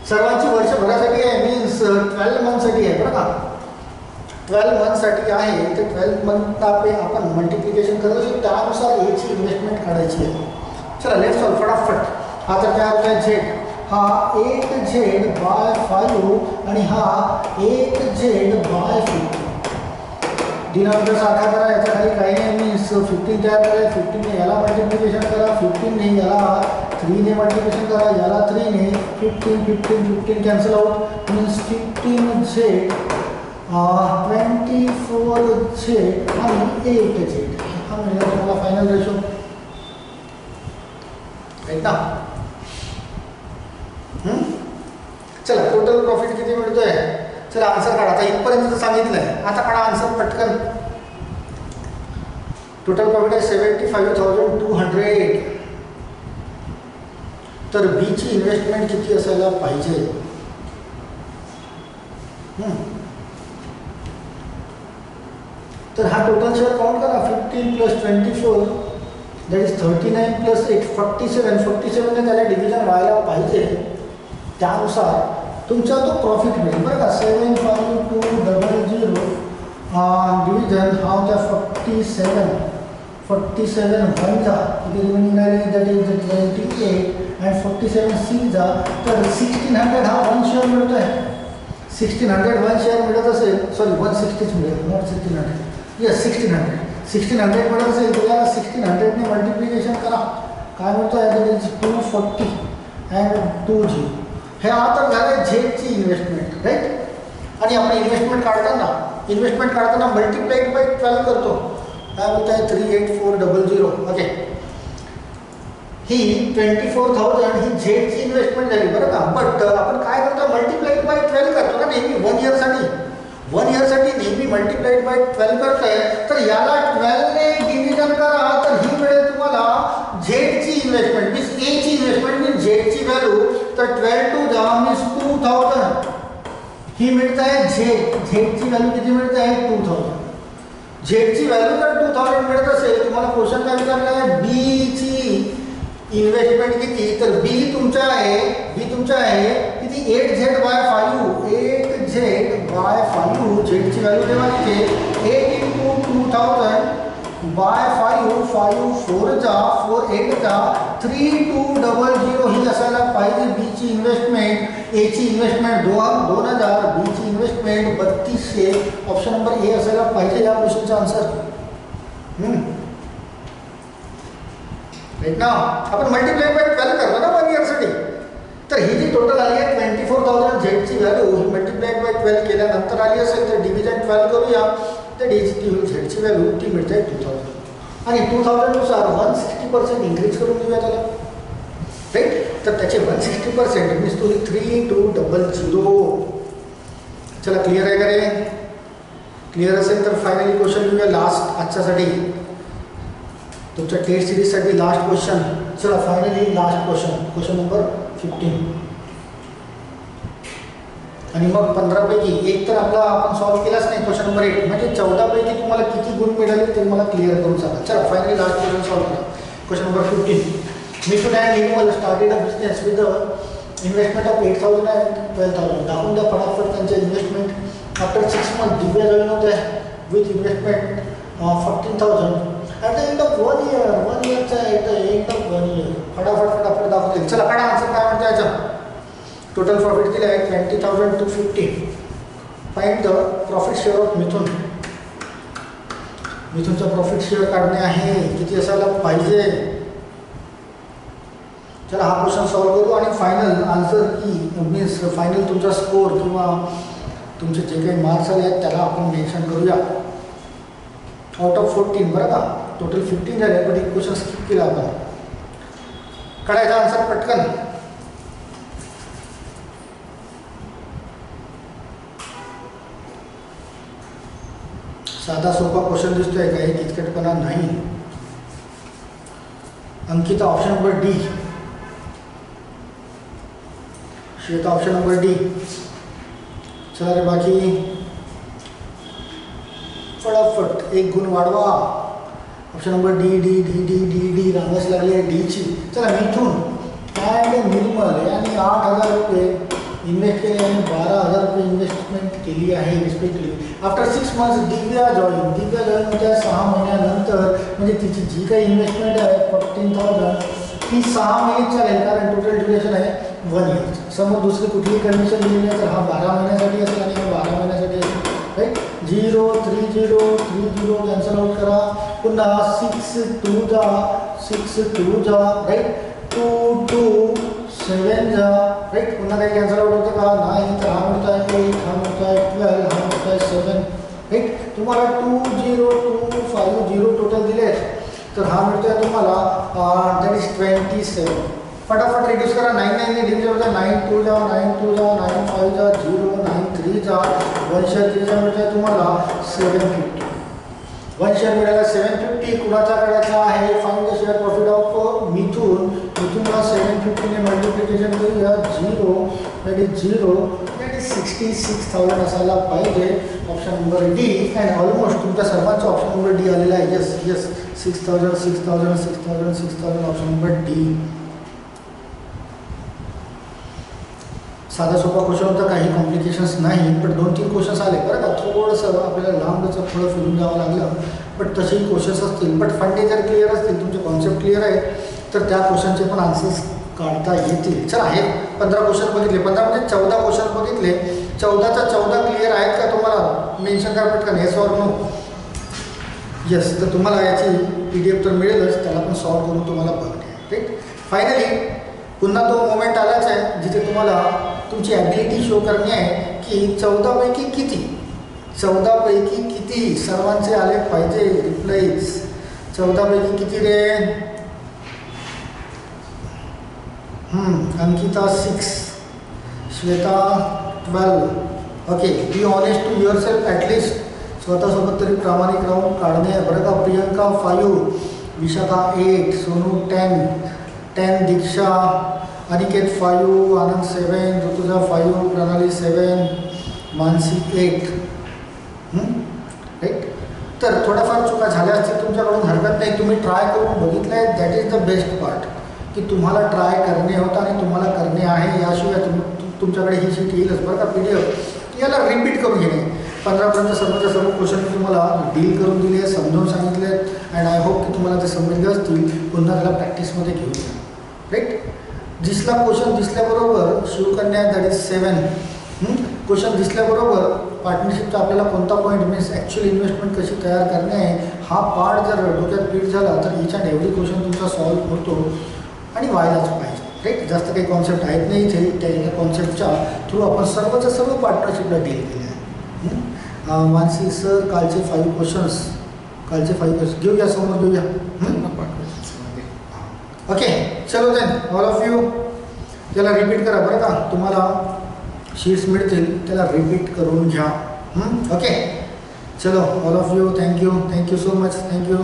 सर्वांची वर्षभरासाठी आहे, मीन्स 12 मंथसाठी आहे बरं का. 12 मंथसाठी आहे, तर 12 मंथ आपण मल्टिप्लिकेशन करतो, त्यानुसार एची इन्व्हेस्टमेंट काढायची आहे. चला लेट्स सॉल्व फटाफट. आता काय होत आहे, झेड हा 8/5 आणि हा 8/50. डिनॉमिनेटर सारखा करा, याच्या खाली काही नाही, मीन्स 15 तयार करा. 15 ने याला मल्टिप्लिकेशन करा, 15 ने याला 3 ने मल्टिप्लिकेशन करा, याला 3 ने 15 cancel out, means 15 Z 24 Z आणि 8 झेड. हा मिळाला तुम्हाला फायनल रेशो, राईट ना. चला टोटल प्रॉफिट किती मिळतोय. चला आन्सर काढा. आता इथपर्यंत सांगितलं आहे, आता काढा आन्सर पटकन. टोटल प्रॉफिट आहे 75,200. तर बी ची इन्व्हेस्टमेंट किती असायला पाहिजे. तर हा टोटल शेअर काउंट करा. 15 + 24 दॅट इज 39 + 8 47. 47 ने त्याला डिव्हिजन व्हायला पाहिजे. त्यानुसार तुमचा तो प्रॉफिट मिळेल बरं का. 75200 डिव्हिजन हा होता 47. 47 1 जा किती रिमेनिंग राहिले दॅट इज 28 अँड 47 6 जा. तर 1600 हा 1 शेअर मिळतो आहे. 1600 1 शेअर मिळत असेल, सॉरी 160 मिळेल, नॉट 1600. येस 1600 मिळत असेल तर याला 1600 ने मल्टिप्लिकेशन करा. काय मिळतं आहे दॅट इज 240 अँड 20. हे आता झालं झेडची इन्व्हेस्टमेंट राईट. आणि आपण इन्व्हेस्टमेंट काढताना मल्टिप्लाइड बाय 12 करतो. काय बोलत आहे 38400. ओके, ही 24,000 ही झेडची इन्व्हेस्टमेंट झाली बरं का. बट आपण काय करतो मल्टिप्लाइड बाय 12 करतो ना नेहमी. 1 इयरसाठी नेहमी मल्टिप्लाइड बाय 12 करतोय. तर याला 12 ने डिव्हिजन करा. तर ही मिळेल तुम्हाला झेडची इन्व्हेस्टमेंट मीन्स ए ची इन्व्हेस्टमेंट मीन्स झेडची व्हॅल्यू. तर 12 टू जा मीन्स 2000 ही मिळत आहे झेडची व्हॅल्यू किती मिळते आहे 2000. झेडची व्हॅल्यू जर 2000 मिळत असेल, तुम्हाला क्वेश्चन काय विचारला आहे बी ची इन्व्हेस्टमेंट किती. तर बी तुमचा आहे किती 8Z/5. 8Z/5 झेडची व्हॅल्यू ठेवायची 8 × 2000 बाय 5. 5 4 जा 4 8 जा 3200 ही असायला पाहिजे बी ची इन्व्हेस्टमेंट. ए ची इन्व्हेस्टमेंट 2000, बी ची इन्व्हेस्टमेंट 3200. ऑप्शन नंबर ए असायला पाहिजे या क्वेश्चनचा आन्सर. राईट ना. आपण मल्टिप्लाय बाय 12 करतो ना 1 इयरसाठी. तर ही जी टोटल आली आहे 24,000 झेडची व्हॅल्यू ही मल्टिप्लाय बाय 12 केल्यानंतर आली असेल तर डिव्हिजन 12 करूया. तर डी झेडची व्हॅल्यू ती मिळते 2000. आणि 2000 नुसार 160% इन्क्रीज करून देऊया त्याला राईट. तर त्याचे 160% मीन्स तुम्ही 3200. चला क्लिअर आहे का रे. क्लिअर असेल तर फायनली क्वेश्चन घेऊया लास्ट आजच्यासाठी तुमच्या टेस्ट सिरीजसाठी लास्ट क्वेश्चन. चला फायनली लास्ट क्वेश्चन नंबर 15. आणि मग 15 पैकी एक तर आपला आपण सॉल्व्ह केलाच नाही क्वेश्चन नंबर 8. म्हणजे 14 पैकी तुम्हाला किती गुण मिळाले ते मला क्लिअर करून सांगा. चला फायनली लास्ट क्वेश्चन सॉल्व्ह करा. Question number 15. Mithun and Nirmal started a business with investment of 8,000 and 12,000. दाखवून द्या फटाफट त्यांचे investment. After 6 month Divya join होते with investment 14,000 at the end of 1 year. 1 इयरचा at the end of 1 year. फटाफट दाखवते. चला काढा आन्सर काय म्हणते याचा. टोटल प्रॉफिट दिलं आहे 20,250. Find the profit share of Mithun. मिथुनचा प्रॉफिट शेअर काढणे आहे किती असायला पाहिजे. चला हा क्वेश्चन सॉल्व्ह करू आणि फायनल आन्सर की मीन्स फायनल तुमचा स्कोर किंवा तुमचे जे काही मार्क्स आले आहेत त्याला आपण मेन्शन करूया. आउट ऑफ 14 बरं का. टोटल 15 झाले पण एक क्वेश्चन स्किप केला आपण. काढायचा आन्सर पटकन. साधा सोपा क्वेश्चन दिसतोय काही किचकटपणा नाही. Ankita option number D. Shweta option number D. चला रे बाकी फटाफट एक गुण वाढवा. Option number D D D D D D रांगाच लागली आहे डीची. चला मिथून अँड निर्मल यांनी 8,000 रुपये इन्व्हेस्ट केले आणि 12,000 रुपये इन्व्हेस्टमेंट केली आहे रिस्पेक्टली. आफ्टर 6 मंथ्स दिव्या जॉईन होत्या 6 महिन्यानंतर. म्हणजे तिची जी काही इन्व्हेस्टमेंट आहे 14,000 ती 6 महिने चालेल कारण टोटल ड्युरेशन आहे 1 इयर. समोर दुसरी कुठलीही कंडिशन दिलेली आहे तर हा 12 महिन्यासाठी असेल आणि हा 12 महिन्यासाठी असेल राईट. 0 30 30 कॅन्सल आउट करा. पुन्हा 6 2 जा राईट. 2 2 7 जा राईट. पुन्हा काही कॅन्सल आउट होतं का नाही. तर हा मिळतो आहे 8 हा मिळतो आहे 12 हा मिळतो आहे 7 राईट. तुम्हाला 20,250 टोटल दिले तर हा मिळतो आहे तुम्हाला दॅट इज 27 फटाफट रिड्यूस करा. 9 9 ने डिव्हिजन होतं. 9 2 जा, 9 2 जा, 9 5 जा, 0, 9 3 जा, 1 शेअर 3 जा मिळतं तुम्हाला 750. 1 शेअर मिळाला 750. कुणाचा करायचा आहे? Find the share profit of Mithun. मिथूनला 750 ने मल्टिप्लिकेशन करूया. 0 दॅट इज 0 दॅट इज 66,000 असायला पाहिजे. Option number D. And almost तुमच्या सर्वांचा ऑप्शन नंबर डी आलेला आहे. Yes yes 6,000 6,000 6,000 6,000 option number D. साधा सोपा क्वेश्चन होता, काही कॉम्प्लिकेशन्स नाही, पण 2-3 क्वेश्चन्स आले बरं का. थोडंसं आपल्याला लांबचं थोडं फिरून जावं लागलं, पण तसेही क्वेश्चन्स असतील. बट फंडे जर क्लिअर असतील, तुमचे कॉन्सेप्ट क्लिअर आहेत, तर त्या क्वेश्चनचे पण आन्सर्स काढता येतील. चला आहेत 15 क्वेश्चन बघितले. 15 म्हणजे 14 क्वेश्चन बघितले. 14चा 14 क्लिअर आहेत का तुम्हाला? मेन्शन करा पटकन येस ऑर नो. येस, तर तुम्हाला याची PDF तर मिळेलच, त्याला पण सॉल्व करून तुम्हाला बघणे आहे. राईट. फायनली पुन्हा तो मोमेंट आलाच आहे जिथे तुम्हाला तुमची ॲबिलिटी शो करणे आहे की 14 पैकी किती, 14 पैकी किती सर्वांचे आले पाहिजे रिप्लाईज. 14 पैकी किती रे? Ankita 6, Shweta 12. Okay. Be honest to your self at least. स्वतःसोबत तरी प्रामाणिक राहून काढणे आहे बरं का. प्रियंका 5, विशाखा 8, सोनू 10, दीक्षा, अनिकेत 5, आनंद 7, ऋतुजा 5, प्रणाली 7, मानसी 8. राईट. तर थोड्याफार चुका झाल्या असतील तुमच्याकडून, हरकत नाही. तुम्ही ट्राय करून बघितलं आहे, that is the best part, की तुम्हाला ट्राय करणे होतं आणि तुम्हाला करणे आहे. याशिवाय तुमच्याकडे ही शीट येईलच बरं का PDF. याला रिपीट करून घेणे. 15पर्यंत सर्वच्या सर्व क्वेश्चन मी तुम्हाला डील करून दिले आहे, समजावून सांगितले आहेत. अँड आय होप की तुम्हाला ते समजले असतील. पुन्हा त्याला प्रॅक्टिसमध्ये घेऊन या. राईट. दिसला क्वेश्चन दिसल्याबरोबर शिवकन्या दॅट इज 7. क्वेश्चन दिसल्याबरोबर पार्टनरशिपचा आपल्याला कोणता पॉईंट मीन्स ॲक्च्युअली इन्व्हेस्टमेंट कशी तयार करणे आहे, हा पार्ट जर डोक्यात फिट झाला तर इच अँड एव्हरी क्वेश्चन तुमचा सॉल्व्ह होतो आणि व्हायलाच पाहिजे. राईट. जास्त काही कॉन्सेप्ट आहेत नाही इथे. त्या कॉन्सेप्टच्या थ्रू आपण सर्वच्या सर्व पार्टनरशिपला डील केले आहे. मानसी सर कालचे 5 क्वेश्चन्स घेऊया, समोर घेऊया. ओके. चलो देन ऑल ऑफ यू त्याला रिपीट करा बरं का. तुम्हाला शीट्स मिळतील, त्याला रिपीट करून घ्या. ओके. चलो all of you. Thank you so much. Thank you.